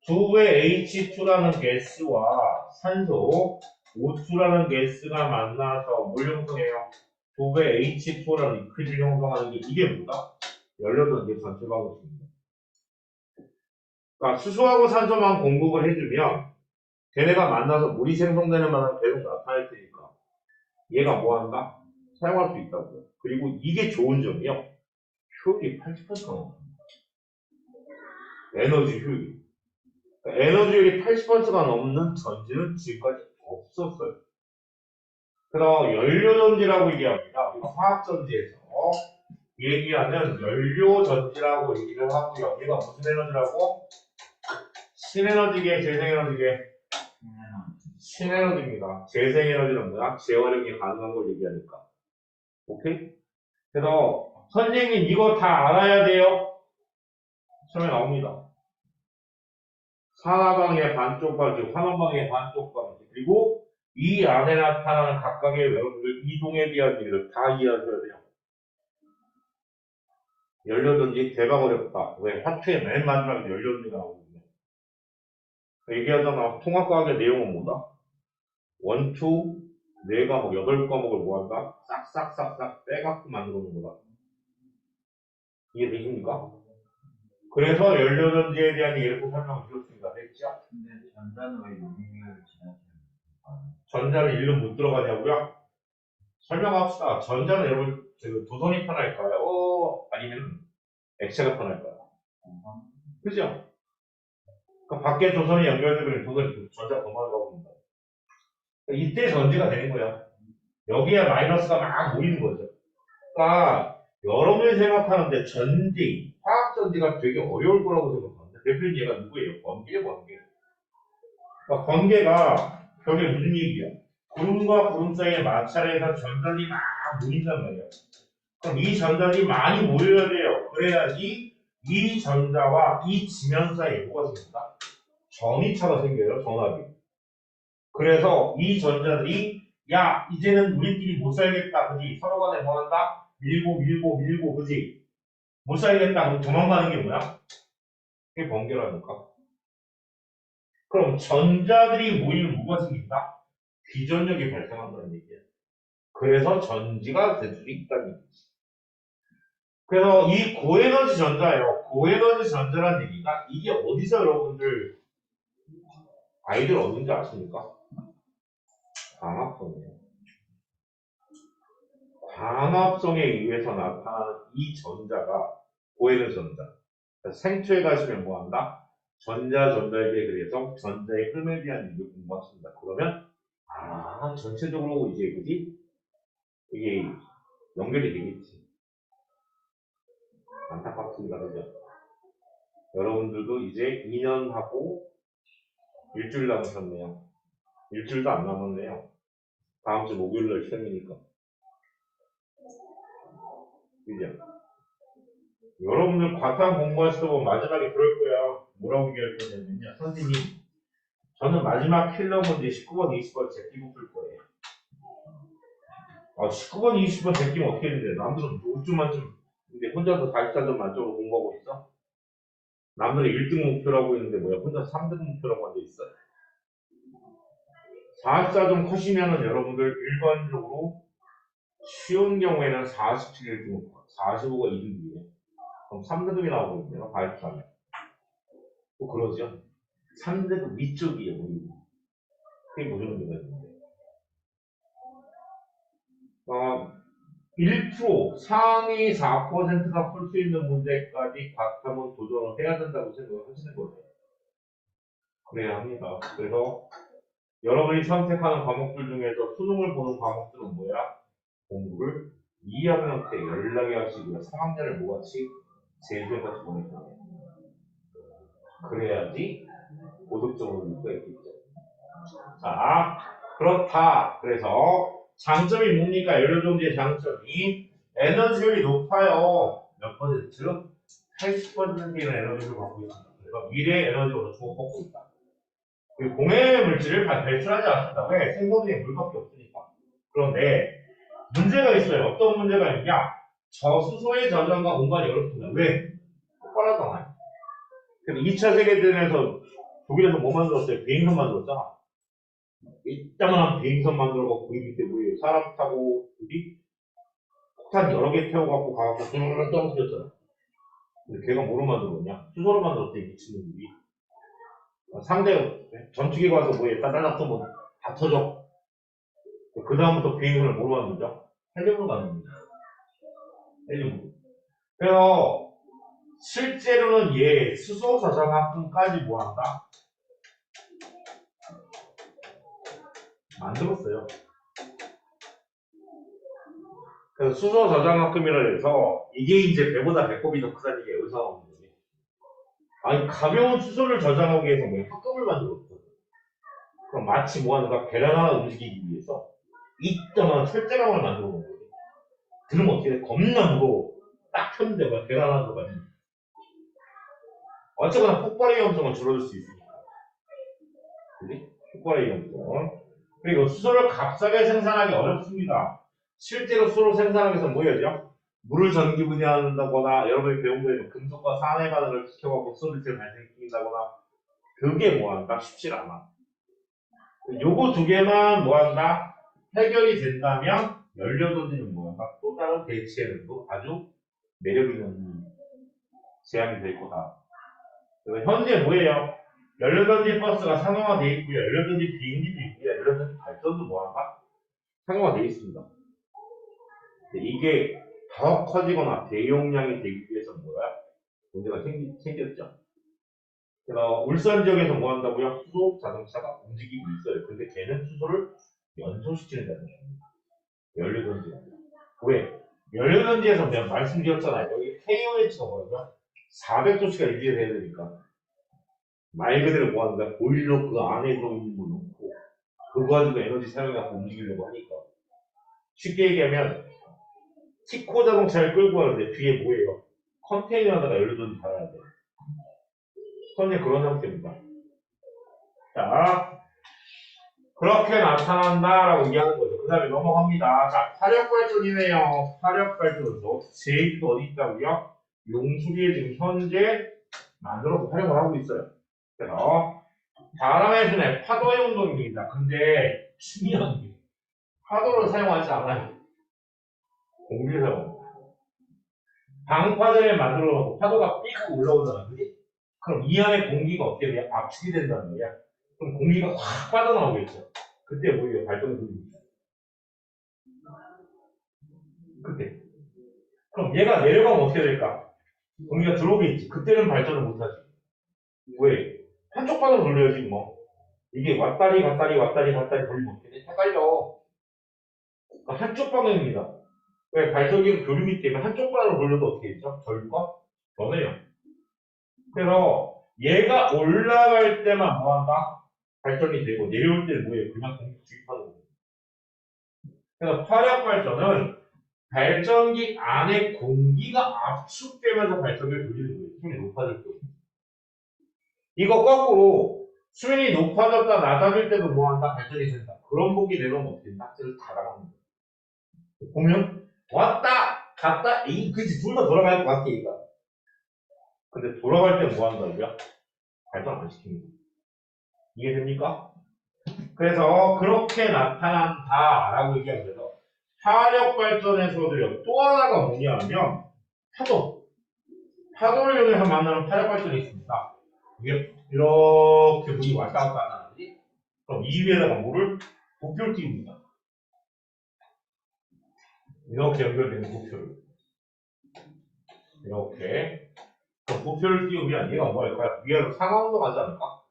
2배 H2라는 가스와 산소 O2라는 가스가 만나서 뭘 형성해요? 2배 H2라는 리퀴드를 형성하는 게 이게 뭐다? 열려던 전체 방식입니다. 그러니까 수소하고 산소만 공급을 해주면 걔네가 만나서 물이 생성되는 만한 계속 나타날 테니까 얘가 뭐한다? 사용할 수 있다고요. 그리고 이게 좋은 점이요. 효율이 80%가 넘습니다. 에너지 효율이. 그러니까 에너지 효율이 80%가 넘는 전지는 지금까지 없었어요. 그래서 연료전지라고 얘기합니다. 우리가 화학전지에서 얘기하는 연료전지라고 얘기를 하고요. 얘가 무슨 에너지라고? 신에너지계, 재생에너지계? 신에너지입니다. 재생에너지는 뭐야? 재활용이 가능한 걸 얘기하니까. 오케이? 그래서 선생님 이거 다 알아야 돼요. 처음에 나옵니다. 산화방의 반쪽 방식, 환원방의 반쪽 방식, 그리고 이 안에 나타나는 각각의 여러분들 이동에 대한 일을 다 이해하셔야 돼요. 연료전지 대박 어렵다. 왜? 화투의 맨 마지막에 연료전지가 나오거든요. 얘기하잖아. 통합과학의 내용은 뭐다? 원투 4과목, 8과목을 뭐한다? 싹싹싹싹 빼갖고 만들어 놓은 거다. 이해되십니까? 그래서 연료전지에 대한 이해를 설명을 드렸습니다. 됐죠?
근데 전자는 왜 용량을 지나치는
전자는 일로 못 들어가냐고요? 설명합시다. 전자는 여러분 두 손이 편할까요? 아니면 액체가 편할까요? 그죠? 그러니까 밖에 두 손이 연결되면 두 손이 전자 도망가고 있는 거예요. 이때 전지가 되는 거야. 여기에 마이너스가 막 모이는 거죠. 그러니까 여러분이 생각하는데 전지, 화학전지가 되게 어려울 거라고 생각하는데 대표님 얘가 누구예요? 번개예요. 그러니까 번개가 저게 무슨 얘기야? 구름과 구름 사이의 마찰에서 전달이 막 모인단 말이야. 그럼 이 전달이 많이 모여야 돼요. 그래야지 이 전자와 이 지면 사이에 뭐가 생긴다? 전이차가 생겨요. 전압이. 그래서 이 전자들이 야 이제는 우리끼리 못 살겠다. 그지? 서로 간에 뭐한다? 밀고 그지? 못 살겠다. 그럼 도망가는 게 뭐야? 그게 번개라니까. 그럼 전자들이 모이면 뭐가 생긴다? 비전력이 발생한다는 얘기예요. 그래서 전지가 될 수 있다는 얘기지. 그래서 이 고에너지 전자예요. 고에너지 전자라는 얘기가 이게 어디서 여러분들 아이들 얻는지 아십니까? 광학성이에요. 반합성에 의해서 나타나는 이 전자가 고해는 전자. 생초에 가시면 뭐한다? 전자에게 그래서 전자의 흐름에 대한 얘기를 공부하십니다. 그러면 전체적으로 이제 그지? 이게 연결이 되겠지. 안타깝습니다. 그죠? 여러분들도 이제 2년하고 일주일 남으셨네요. 일주일도 안 남았네요. 다음 주 목요일날 시험이니까. 그죠? 여러분들 과탐 공부하실 때 보면 마지막에 그럴 거야. 뭐라고 얘기할 거냐면요. 선생님, 저는 마지막 킬러 문제 19번, 20번 제끼고 풀 거예요. 19번, 20번 제끼면 어떻게 되는데? 남들은 5주만 좀, 근데 혼자서 44점 만점으로 공부하고 있어? 남들은 1등 목표라고 있는데 뭐야? 혼자 3등 목표라고 앉아 있어? 44점 컷이면은 여러분들 일반적으로 쉬운 경우에는 47일 등, 45가 2등이에요. 그럼 3등급이 나오거든요. 44면. 또 그러죠. 3등급 위쪽이에요. 그게 무슨 의미가 있는데. 1% 상위 4%가 풀 수 있는 문제까지 과탐은 도전을 해야 된다고 생각을 하시는 거예요. 그래야 합니다. 그래서 여러분이 선택하는 과목들 중에서 수능을 보는 과목들은 뭐야? 공부를 2학년 때 연락이 하시고요. 3학년을 뭐같이 제주에서 보낼 거예요. 그래야지 고득점을 낼 수가 있겠죠. 자, 그렇다. 그래서 장점이 뭡니까? 연료전지의 장점이 에너지율이 높아요. 몇 퍼센트? 80%의 에너지를 갖고 있습니다. 그래서 미래의 에너지로 주고받고 있다. 그리고 공해 물질을 배출하지 않는다. 왜? 생성에 물밖에 없으니까. 그런데 문제가 있어요. 어떤 문제가 있냐? 저수소의 저장과 공간이 어렵습니다. 왜? 폭발하잖아요. 그래서 2차 세계대전에서 독일에서 뭐 만들었어요? 비행선 만들었잖아. 이따만한 비행선 만들어갖고 거기 밑에 뭐예요? 사람 타고 우리 폭탄 여러 개 태워갖고 가갖고 뚜루루루 떨어뜨렸잖아. 근데 걔가 뭐로 만들었냐? 수소로 만들었대, 이 미친놈들이. 상대 전투기 가서 뭐에 따다닥 쏘면 다 터져. 그 다음부터 비행선을 뭐로 만들죠? 헬륨으로 만듭니다. 헬륨으로. 그래서 실제로는 얘 수소 저장합금까지 뭐한다? 만들었어요. 그래서 수소 저장합금이라 해서 이게 이제 배보다 배꼽이 더 크다는 게 여기서 나오는 거지. 아니 가벼운 수소를 저장하기 위해서 뭐 합금을 만들었어. 그럼 마치 뭐하는가 계란 하나 움직이기 위해서 이따만 철제감을 만들어 놓은 거지. 들으면 어떻게 돼? 겁나 무거워. 딱 폈는데 뭐 계란 하나 들어가지. 어쨌거나 폭발의 위험성은 줄어들 수 있으니까. 그지? 폭발의 위험성. 그리고 수소를 값싸게 생산하기 어렵습니다. 실제로 수소를 생산하기 위해서 뭐 해야죠? 물을 전기분해한다거나 여러분이 배운 거에 금속과 산의 반응을 시켜갖고 수소를 발생시킨다거나 그게 뭐한다? 쉽지 않아. 요거 두 개만 뭐한다? 해결이 된다면 연료전지는 뭐한다? 또 다른 대체에도 아주 매력 있는 제약이 될 거다. 그래서 현재 뭐예요? 연료전지 버스가 상용화되어 있고요. 연료전지 비행기도 있고요. 연료전지 발전도 뭐한다? 상용화되어 있습니다. 이게 더 커지거나 대용량이 되기 위해서 뭐야? 문제가 생겼죠. 그래서 울산 지역에서 뭐 한다고요? 수소 자동차가 움직이고 있어요. 근데 걔는 수소를 연소시키는 자동차입니다. 연료전지. 왜? 연료전지에서 내가 말씀드렸잖아요. 여기 KOH가 뭐라고요? 400도씨가 유지돼야 되니까. 말 그대로 뭐 하는 거야? 보일러 그 안에 들어있는 거 넣고, 그거 가지고 에너지 사용해갖고 움직이려고 하니까. 쉽게 얘기하면, 티코 자동차를 끌고 가는데 뒤에 뭐예요? 컨테이너에다가 연료전지 달아야 돼. 현재 그런 상태입니다. 자, 그렇게 나타난다라고 얘기하는 거죠. 그 다음에 넘어갑니다. 자, 화력발전이네요. 화력발전. 제일도 어디 있다고요? 용수리에 지금 현재 만들어서 활용을 하고 있어요. 그래서 바람의 순환 파도의 운동입니다. 근데 중요한 게 파도를 사용하지 않아요. 공기를 사용합니다. 방파제를 만들어 놓고 파도가 삐고 올라오잖아. 그지? 그럼 이 안에 공기가 어떻게 돼요? 압축이 된다는 거야. 그럼 공기가 확 빠져나오겠죠. 그때 뭐예요? 발전이 돌리고 있어요. 그때. 그럼 얘가 내려가면 어떻게 될까? 공기가 들어오겠지. 그때는 발전을 못하지. 왜? 한쪽 방향 돌려야지 뭐. 이게 왔다리 갔다리 왔다리 갔다리 돌리면 어떻게 돼? 헷갈려. 그러니까 한쪽 방향입니다. 왜? 발전기가 교류기 때문에 한쪽 방향으로 돌려도 어떻게 되죠? 절과 변해요. 그래서 얘가 올라갈 때만 뭐한다? 발전이 되고 내려올 때는 뭐예요? 그냥 공기 주입하는 거예요. 그래서 화력 발전은 발전기 안에 공기가 압축되면서 발전기를 돌리는 거예요. 수명이 높아질 때. 이거 거꾸로 수명이 높아졌다 낮아질 때도 뭐한다? 발전이 된다. 그런 보기 내려오면 어떻게 낙지를 다 나가는 거예요. 보면 왔다 갔다 그치 둘 다 돌아갈 것 같아 얘가. 근데 돌아갈 때 뭐한다고요? 발전 안 시키는 거예요. 이해됩니까? 그래서 그렇게 나타난다라고 얘기하면 돼서 화력 발전에서도요 또 하나가 뭐냐면 파도를 이용해서 만나는 화력 발전이 있습니다. 이게 이렇게 물이 왔다 갔다 하는지 그럼 이 위에다가 물을 부표를 띄웁니다. 이렇게 연결되는 부표를 이렇게 그럼 부표를 띄우면 얘가 뭐 할까요? 위에로 상하운동 하지 않을까?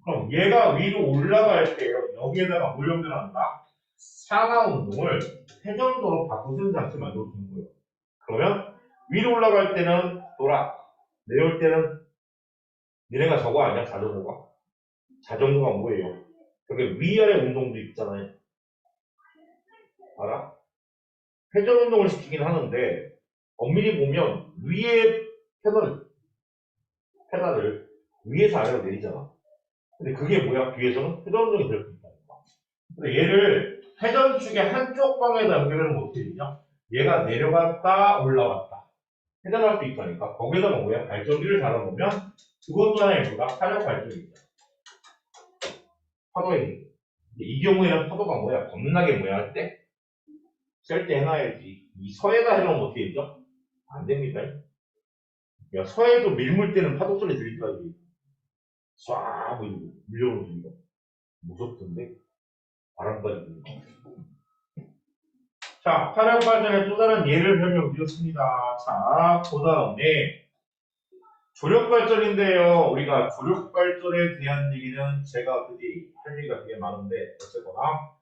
그럼 얘가 위로 올라갈 때 여기에다가 물 연결한다. 상하운동을 회전도로 바꾸는 장치 만들어주는 거예요. 그러면 위로 올라갈 때는 돌아 내려올 때는 얘네가 저거 아니야? 자전거가? 자전거가 뭐예요? 여기 위아래 운동도 있잖아요. 알아? 회전 운동을 시키긴 하는데 엄밀히 보면 위에 페달을 위에서 아래로 내리잖아. 근데 그게 뭐야? 뒤에서는 회전 운동이 될 수 있다니까. 근데 얘를 회전축의 한쪽 방에다 연결하면 어떻게 되냐? 얘가 내려갔다 올라왔다. 회전할 수 있다니까. 거기다가 뭐야? 발전기를 달아놓으면 그것도 하나의 뭐다? 화력 발전이죠. 파도에 이 경우에는 파도가 뭐야? 겁나게 뭐야 할 때? 셀 때 해놔야지. 이 서에다 해놓으면 어떻게 되죠? 안 됩니다. 야, 서에도 밀물 때는 파도 소리 들릴까, 이게. 쏴, 뭐, 밀려오는 소리가. 무섭던데? 바람까지 부니까. 자, 화력 발전의 또 다른 예를 설명드렸습니다. 자, 그 다음에 조력 발전인데요. 우리가 조력 발전에 대한 얘기는 제가 할 얘기가 되게 많은데, 어쨌거나.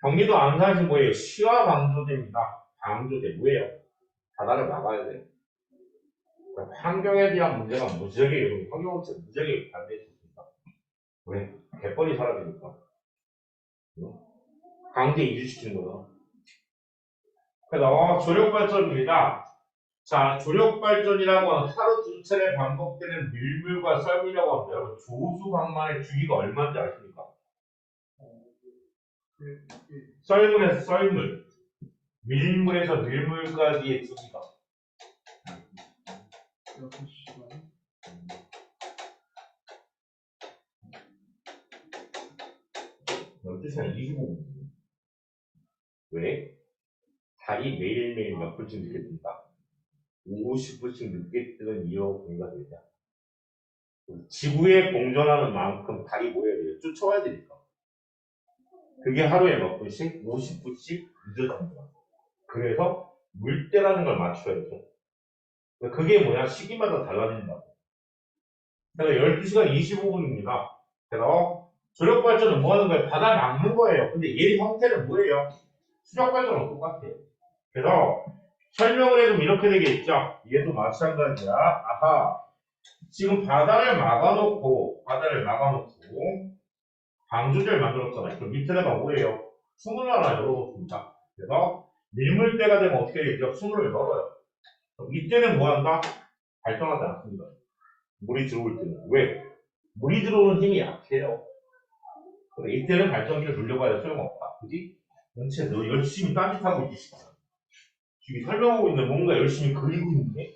경기도 안산시 뭐예요? 시와 방조제입니다. 방조제 뭐예요? 바다를 막아야 돼. 그러니까 환경에 대한 문제가 무지하게 환경업체 무지하게 반대했습니다. 왜? 갯벌이 사라지니까. 강제 이주시키는 거잖아. 그래서 조력발전입니다. 자, 조력발전이라고 하는 하루 두 차례 반복되는 밀물과 썰물이라고 합니다. 여러분, 조수간만의 주기가 얼마인지 아십니까? 썰물에서 썰물, 밀물에서 밀물까지의 주기가
6시간.
12시간 25분. 왜? 달이 매일매일 몇 분씩 늦게 뜬다? 50분씩 늦게 뜨는 이유 공유가 되냐? 지구에 공전하는 만큼 달이 모여야 돼요. 쫓아와야 되니까. 그게 하루에 몇 분씩? 50분씩 늦어집니다. 그래서 물때라는 걸 맞춰야죠. 그게 뭐야? 시기마다 달라진다고. 그래서 12시간 25분입니다. 그래서 조력발전은 뭐 하는 거예요? 바다 막는 거예요. 근데 얘 형태는 뭐예요? 수력발전은 똑같아요. 그래서 설명을 해주면 이렇게 되겠죠. 얘도 마찬가지야. 아하. 지금 바다를 막아놓고 방조제를 만들었잖아요. 그 밑에다가 뭐예요? 수문을 하나 열어놓습니다. 그래서 밀물대가 되면 어떻게 되죠? 수문을 열어요. 이때는 뭐 한다? 발전하지 않습니다. 물이 들어올 때는. 왜? 물이 들어오는 힘이 약해요. 그래서 이때는 발전기를 돌려봐야 소용없다. 그지? 전체 너 열심히 딴짓하고 있지. 지금 설명하고 있는데 뭔가 열심히 그리고 있는데?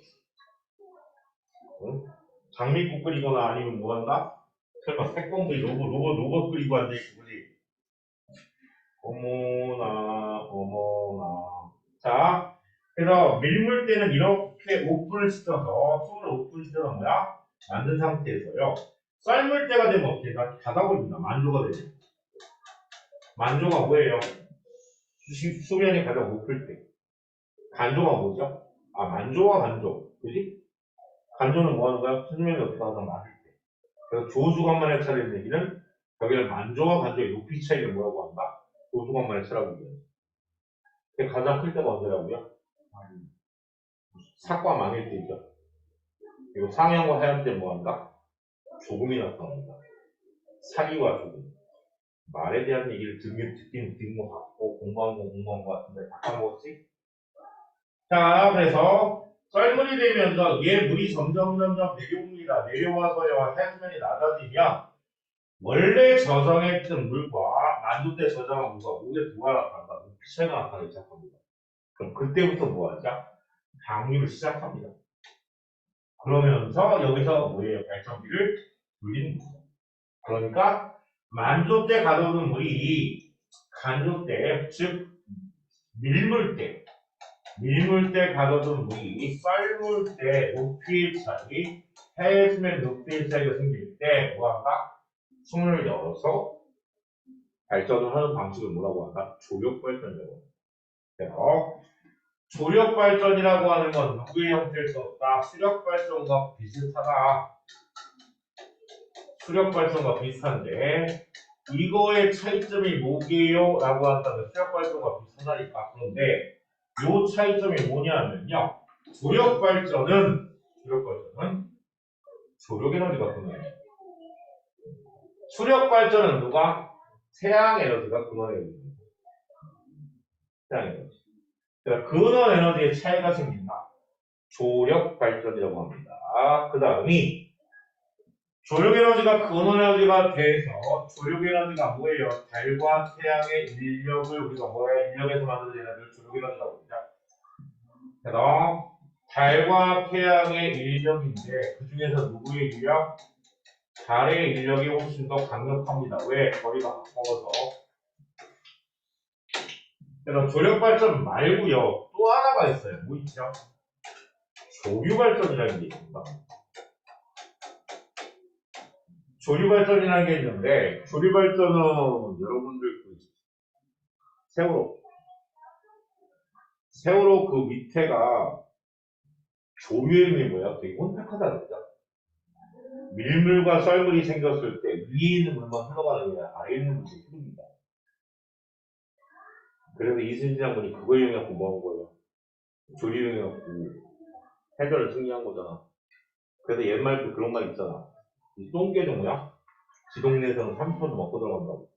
응? 장미꽃 그리거나 아니면 뭐 한다? 설마 태권도에 로봇 그리고 앉아있고, 그지? 어머나. 자, 그래서 밀물때는 이렇게 오픈을 시켜서, 손을 오픈시켜서 뭐야? 만든 상태에서요. 썰물때가 되면 어떻게 다 닫아버립니다. 만조가 되죠. 만조가 뭐예요? 수면이 가장 높을 때. 간조가 뭐죠? 아, 만조와 간조. 그지? 간조는 뭐 하는 거야? 수준면이 어떻게 항상 많을 때. 그래서 조수관만에 차리는 얘기는 여기는 만조와 간조의 높이 차이를 뭐라고 한다? 조수관만에 차라고 얘기해요. 그게 가장 클 때가 언제라고요? 사과 망일 때죠. 그리고 상향과 하향 때 뭐 한다? 조금이 나타납니다. 사기와 조금. 말에 대한 얘기를 듣긴 것 같고, 공부한 것 같은데, 다 까먹었지? 자, 그래서 썰물이 되면서 얘 물이 점점 내려옵니다. 내려와서요, 해수면이 낮아지면 원래 저장했던 물과 만조 때 저장한 물과 물에 누가 나타난다? 피차이가 나타나기 시작합니다. 그럼 그때부터 뭐 하죠? 방류를 시작합니다. 그러면서 여기서 뭐예요? 발전기를 돌리는 거죠. 그러니까 만조 때 가져오는 물이 간조 때, 즉 밀물 때 가져오는 물이 썰물 때 높이의 차이, 해수면 높이의 차이가 생길 때 뭐한다? 숨을 열어서 발전을 하는 방식을 뭐라고 한다? 조력발전이라고 한다. 그래서 조력발전이라고 하는 건 누구의 형태일 수 없다? 수력발전과 비슷하다. 수력발전과 비슷한데 이거의 차이점이 뭐게요? 라고 한다면 수력발전과 비슷하다니까. 그런데 요 차이점이 뭐냐면요. 조력발전은 조력에너지가 근원이에요. 수력발전은 누가? 태양에너지가 근원에너지입니다. 태양에너지. 그러니까 근원에너지의 차이가 생긴다. 조력발전이라고 합니다. 그 다음이 조력에너지가 근원에너지가 돼서 조력에너지가 뭐예요? 달과 태양의 인력을 우리가 뭐예요? 인력에서 만드는 에너지를 조력에너지라고 합니다. 그래서 달과 태양의 인력인데 그 중에서 누구의 인력? 달의 인력이 훨씬 더 강력합니다. 왜? 거리가 가까워서. 그래서 조력발전 말고요. 또 하나가 있어요. 뭐 있죠? 조류발전이라는 게 있습니다. 조류발전이라는 게 있는데 조류발전은 여러분들 그 세월호 그 밑에가 조류의 의미 뭐야? 되게 혼탁하다는 거죠. 밀물과 썰물이 생겼을 때 위에 있는 물만 흘러가는 게 아니라 아래에 있는 물이 흐릅니다. 그래서 이순신 장군이 그걸 이용해 공부한 거예요. 조류 이용해 해결을 승리한 거잖아. 그래서 옛말도 그런 말 있잖아. 이 똥개는 뭐야? 지 동네에서는 30분도 먹고 들어간다고.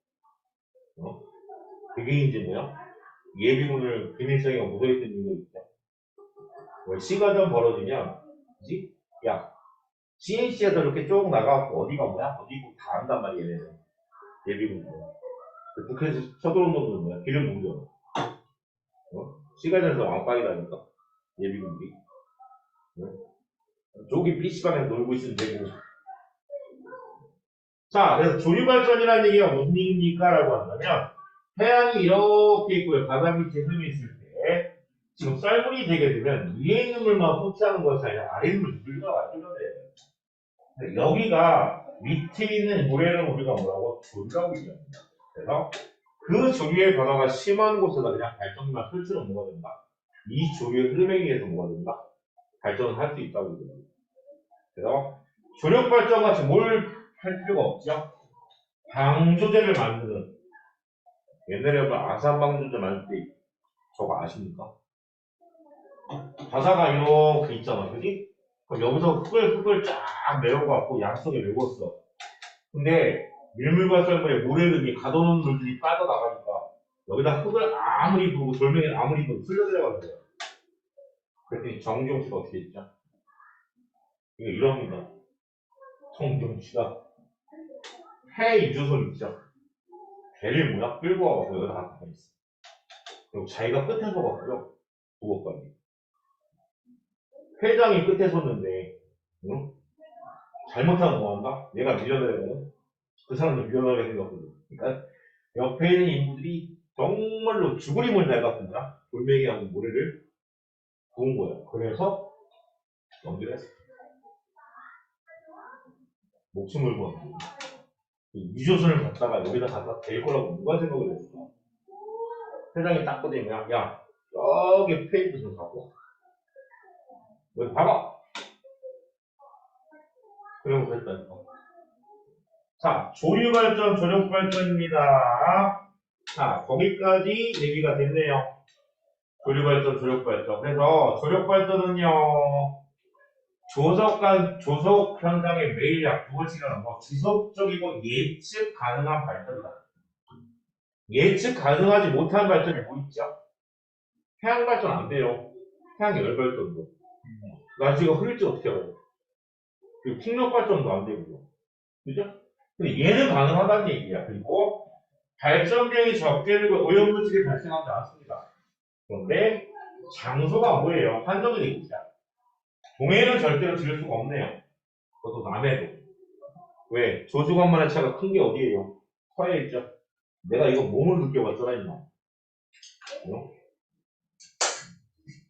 어? 그게 이제 뭐야? 예비군을 비밀성이가 묻어있던 이유가 있죠. 왜 시가전 벌어지면, 그지? 야, CNC에서 이렇게 쭉 나가고 어디가 뭐야? 어디고 다 한단 말이야, 얘네는. 예비군들. 북한에서 서두른 놈들은 뭐야? 기름 묻잖아. 시가전에서 왕빵이라니까. 예비군들이. 저기 PC방에서 놀고 있으면 되고. 자, 그래서 조류발전이라는 얘기가 무슨 얘기입니까? 라고 한다면, 태양이 이렇게 있고요. 바다 밑에 흠이 있을 때, 지금 썰물이 되게 되면, 위에 있는 물만 흡수하는 것이 아니라 아래 있는 물이 흘러가야 돼요. 여기가 밑에 있는 물에는 우리가 뭐라고? 조류라고 얘기합니다. 그래서 그 조류의 변화가 심한 곳에다 그냥 발전기만 설치는 뭐가 된다? 이 조류의 흐름에 의해서 뭐가 된다? 발전을 할 수 있다고 얘기합니다. 그래서 조력발전 같이 뭘 할 필요가 없죠? 방조제를 만드는 옛날에 아산방조제 만들 때 저거 아십니까? 바다가 이렇게 있잖아, 그지? 그럼 여기서 흙을 쫙 메워갖고 양쪽에 메웠어. 근데 밀물과 썰물에 모래들이 가둬놓은 물들이 빠져나가니까 여기다 흙을 아무리 부고 돌멩이를 아무리 부고 흘려들어가는 거야. 그랬더니 정경씨가 어떻게 했죠? 이게 이럽니다. 정경씨가 해 유조선 있죠? 배를 뭐야? 끌고 와갖고 여기다 갖다 있어. 그리고 자기가 끝에 서갖고요. 부엌관리. 회장이 끝에 섰는데, 응? 잘못하면 뭐 한다? 얘가 밀려내려면 그 사람도 밀려나게 생겼거든. 그러니까 옆에 있는 인부들이 정말로 죽으리 몰잘 같은 거야. 돌멩이하고 모래를 부은 거야. 그래서 연결했어. 목숨을 구한 거야. 이조선을 갖다가 여기다 갖다 댈 거라고 누가 생각을 했어? 회장이 딱 꺼내면 야, 저기 페이지 좀 가고. 여기 봐봐. 그리고 됐다니까. 자, 조류발전, 조력발전입니다. 자, 거기까지 얘기가 됐네요. 조류발전, 조력발전. 그래서 조력발전은요, 조속 현상의 매일약, 그것이라는 거, 지속적이고 예측 가능한 발전이다. 예측 가능하지 못한 발전이 뭐 있죠? 태양 발전 안 돼요. 태양 열 발전도. 날씨가 흐릴지 어떻게 알아요? 그리고 풍력 발전도 안 되고요. 그죠? 근데 얘는 가능하다는 얘기야. 그리고 발전 비용이 적게 들고 오염물질이 발생하지 않습니다. 그런데 장소가 뭐예요? 한정이 되어 있죠. 동해는 절대로 지을 수가 없네요. 그것도 남해도. 왜? 조수관만의 차가 큰 게 어디예요? 서해에 있죠. 내가 이거 몸으로 느껴봤잖아, 임마. 어?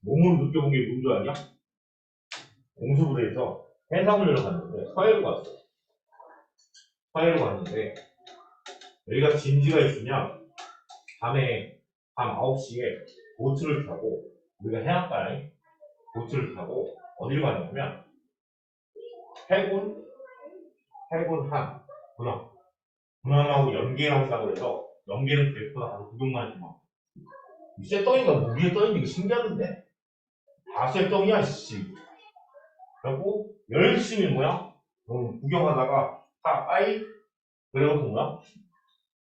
몸으로 느껴본 게 뭔 줄 아냐? 공수부대에서 해상훈련을 갔는데 서해로 갔어. 서해로 갔는데 여기가 진지가 있으면 밤에 밤 9시에 보트를 타고 우리가 해안가에 보트를 타고 어디로 가냐면 해군 군함하고 연계한다고 해서 연계는 됐구나 하고 구경만 했지만 쇠덩이가 뭐 위에 떠있는 게 신기하던데 다 쇠덩이야 씨. 그리고 열심히 뭐야 구경하다가 다 빠이 그래갖고 뭐야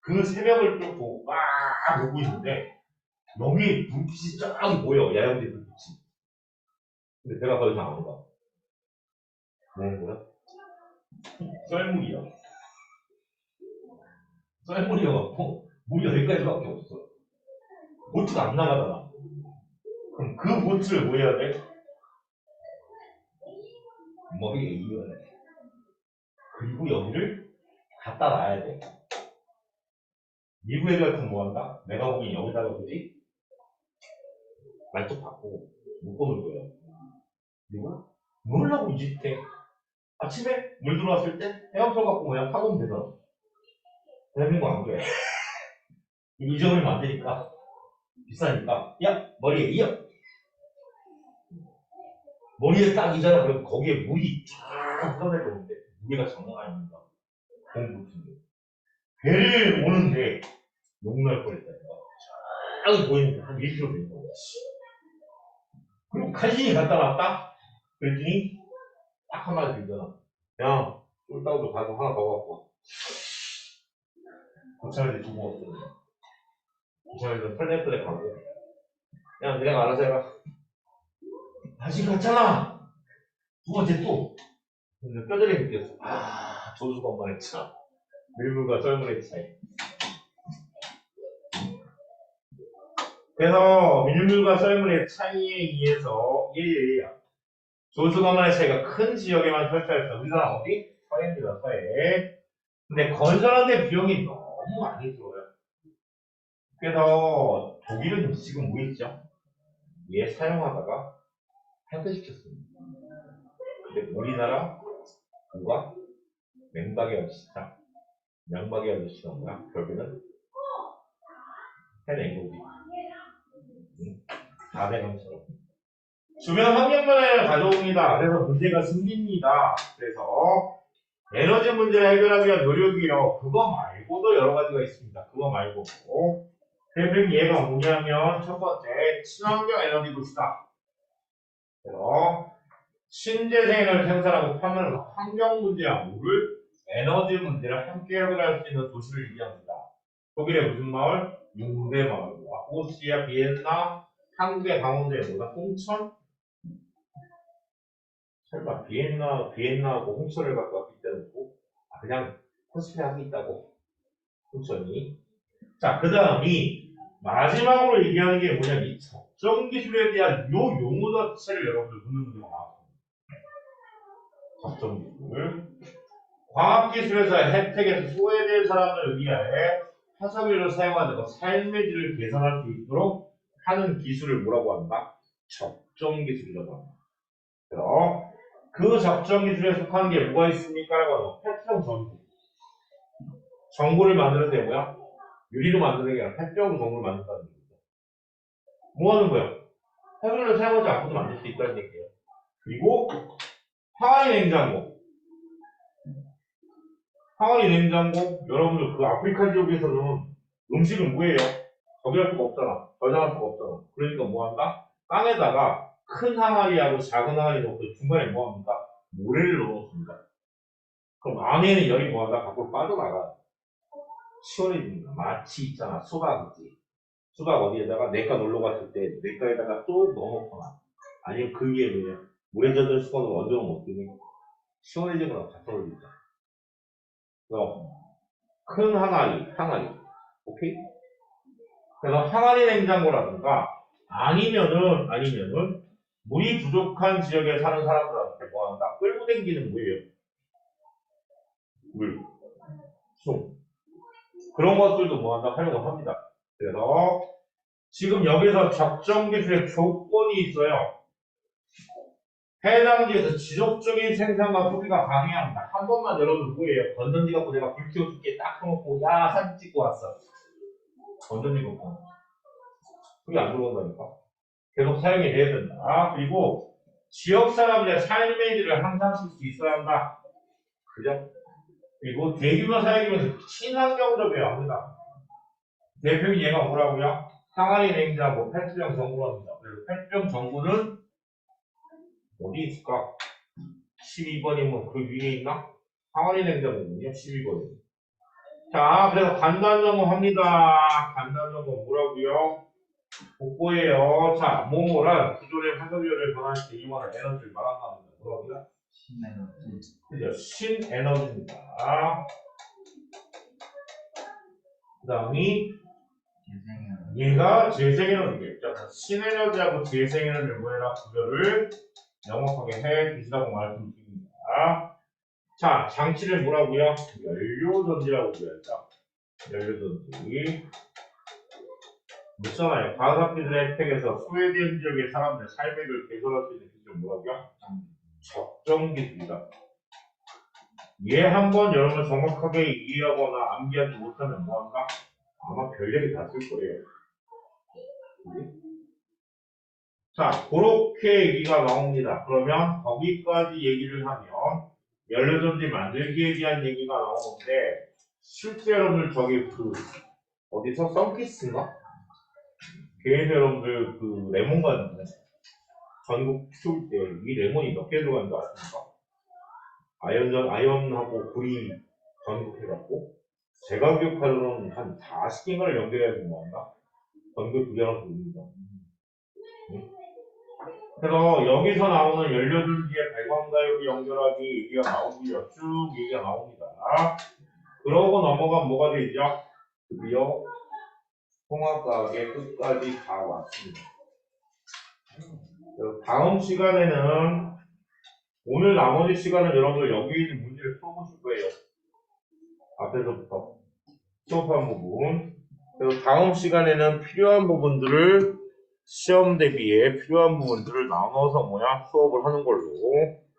그 새벽을 뚫고 막 오고 있는데 여기 불빛이 쫙 보여 야영지 불빛이. 근데 내가 더 이상 안 가. 뭐는 거야? 썰물이야. 썰물이어갖고 물이 여기까지밖에 없어. 보트가 안 나가잖아. 그럼 그 보트를 뭐 해야 돼? 머리에 이어야 돼. 그리고 여기를 갖다 놔야 돼. 미국 애들 같은 뭐 한다? 내가 보기엔 여기다가 뭐지? 말뚝 바꾸고 묶어놓을 거예요. 그리고 놀라고 이 짓해. 아침에 물 들어왔을 때 헤엄쳐 갖고 그냥 타고 되잖아. 대한민국 안 그래. 잊어버리면 안 되니까. 비싸니까. 야, 머리에 이어. 머리에 딱 이잖아. 그럼 거기에 물이 쫙 흘러내려오는데 무게가 장난 아닙니다. 공부팀도. 배를 오는데 욕날 뻔했다니까. 쫙 보이는데 한 1km 되는 거야. 그리고 간신히 갖다 놨다? 그랬더니 딱 한마디 들잖아. 야, 쫄따구도 가서 하나 더 갖고 와. 고차를 두고 왔거든. 고차를 털레트에 가고. 야, 내가 알아서 해라. 다시 갔잖아. 두 번째 또. 근데 뼈저리 느꼈어. 아, 조수건만의 차. 밀물과 썰물의 차이. 그래서 밀물과 썰물의 차이에 의해서 조수건만의 차이가 큰 지역에만 설치하였다. 우리나라 어디? 서해입니다. 서해. 근데 건설하는데 비용이 너무 많이 들어요. 그래서 독일은 지금 뭐 있죠? 얘 사용하다가 폐쇄시켰습니다. 근데 우리나라 그가 맹박이 아저씨다. 명박이 아저씨가 뭐야? 결국은 해낸 거지. 다 된 것처럼. 주변 환경문화를 가져옵니다. 그래서 문제가 생깁니다. 그래서 에너지 문제를 해결하기 위한 노력이요. 그거 말고도 여러 가지가 있습니다. 그거 말고. 그래서 얘가 뭐냐면 첫 번째 친환경 에너지 도시다. 그래서 신재생에너지 생산하고 판매하는 환경 문제와 물을 에너지 문제를 함께 해결할 수 있는 도시를 얘기합니다. 독일의 무슨 마을? 융대 마을과 오스트리아, 비엔나, 한국의 강원도의 뭐다? 홍천? 설마 비엔나하고 홍천을 갖고 왔기 때문에 그냥 코스프레하고 있다고 홍천이. 자, 그 다음이 마지막으로 얘기하는 게 뭐냐면 이 적정 기술에 대한 요 용어 자체를 여러분들 묻는 문제가 나왔습니다. 적정 기술. 과학 기술에서의 혜택에서 소외된 사람들을 위해 화석연료를 사용하는 삶의 질을 개선할 수 있도록 하는 기술을 뭐라고 한다? 적정 기술이라고 합니다. 그래서 그 적정 기술에 속하는 게 뭐가 있습니까? 라고 하면 페트병 전구. 전구를 만드는 게 뭐야? 유리로 만드는 게 아니라 페트병 전구를 만든다는 얘기죠. 뭐 하는 거야? 해군을 사용하지 않고도 만들 수 있다는 얘기예요. 그리고 항아리 냉장고. 항아리 냉장고, 여러분들 그 아프리카 지역에서는 음식은 뭐예요? 저기할 수가 없잖아. 저장할 수가 없잖아. 그러니까 뭐 한다? 땅에다가 큰 항아리하고 작은 항아리 넣고 중간에 뭐 합니까? 모래를 넣어놓습니다. 그럼 안에는 열이 뭐 한다? 밖으로 빠져나가. 시원해집니다. 마치 있잖아. 수박 있지. 수박 어디에다가 내과 놀러 갔을 때 내과에다가 또 넣어놓거나 아니면 그 위에 그냥 물에 젖은 수건을 얹어놓으면 어떻게 시원해지거나 같이 어울리죠. 그래서 큰 항아리. 오케이? 그래서 항아리 냉장고라든가 아니면은 물이 부족한 지역에 사는 사람들한테 뭐 한다? 끌고 다니는 뭐예요? 물, 숨. 그런 것들도 뭐 한다? 활용을 합니다. 그래서 지금 여기서 적정 기술의 조건이 있어요. 해당 지역에서 지속적인 생산과 소비가 가능해야 합니다. 한 번만 여러분 뭐예요? 건전지 갖고 내가 불 켜줄게 딱 해놓고 야 사진 찍고 왔어. 건전지 갖고 그게 안 들어간다니까. 계속 사용이 돼야 된다. 그리고 지역 사람들의 삶의 질을 향상시킬 수 있어야 한다. 그죠? 그리고 대규모 사용이면서 친환경적이어야 합니다. 대표인 얘가 뭐라고요? 항아리 냉장고 페트병 전구랍니다. 그래서 페트병 전구는 어디 있을까? 12번이면 그 위에 있나? 항아리 냉장고군요. 12번이. 자, 그래서 간단 점검합니다. 간단 점검 뭐라고요? 복고예요. 자, 모모란 기존의 화석열을 변화할 때 이용하는 에너지를 말한답니다. 뭐라고요?
신에너지.
그죠? 신에너지입니다. 그 다음이
재생에너지.
얘가 재생에너지겠죠. 신에너지하고 재생에너지를 뭐해라? 구별을 명확하게 해 주시라고 말씀드립니다. 자, 장치를 뭐라고요? 연료전지라고 불렸죠. 연료전지. 묻잖아요. 과학기술의 혜택에서 스웨덴 지역의 사람들의 삶의 질을 개선할 수 있는 기술은 뭐라고요? 적정 기술이다. 얘 한번 여러분 정확하게 이해하거나 암기하지 못하면 뭐한다? 아마 별얘기 다 쓸 거예요. 그지? 자, 그렇게 얘기가 나옵니다. 그러면 거기까지 얘기를 하면 연료전지 만들기에 대한 얘기가 나오는데 실제 여러분들 저기 그 어디서 썬키스인가? 걔네 여러분들 그 레몬 가는데 전국 키울 때 이 레몬이 몇 개 들어가는 줄 아십니까? 아연하고 구리 전국해갖고 제가 기억하기로는 한 40개인가를 연결해야 되는 거 같나? 전국 두 개라고 봅니다. 그래서 여기서 나오는 연료전지의 발광가율이 연결하기 얘기가 나오고요. 쭉 얘기가 나옵니다. 그러고 넘어가면 뭐가 되죠? 드디어 통합과학의 끝까지 다 왔습니다. 다음 시간에는 오늘 나머지 시간은 여러분들 여기 있는 문제를 풀어보실 거예요. 앞에서부터 수업한 부분. 그리고 다음 시간에는 필요한 부분들을 시험 대비에 필요한 부분들을 나눠서 수업을 하는 걸로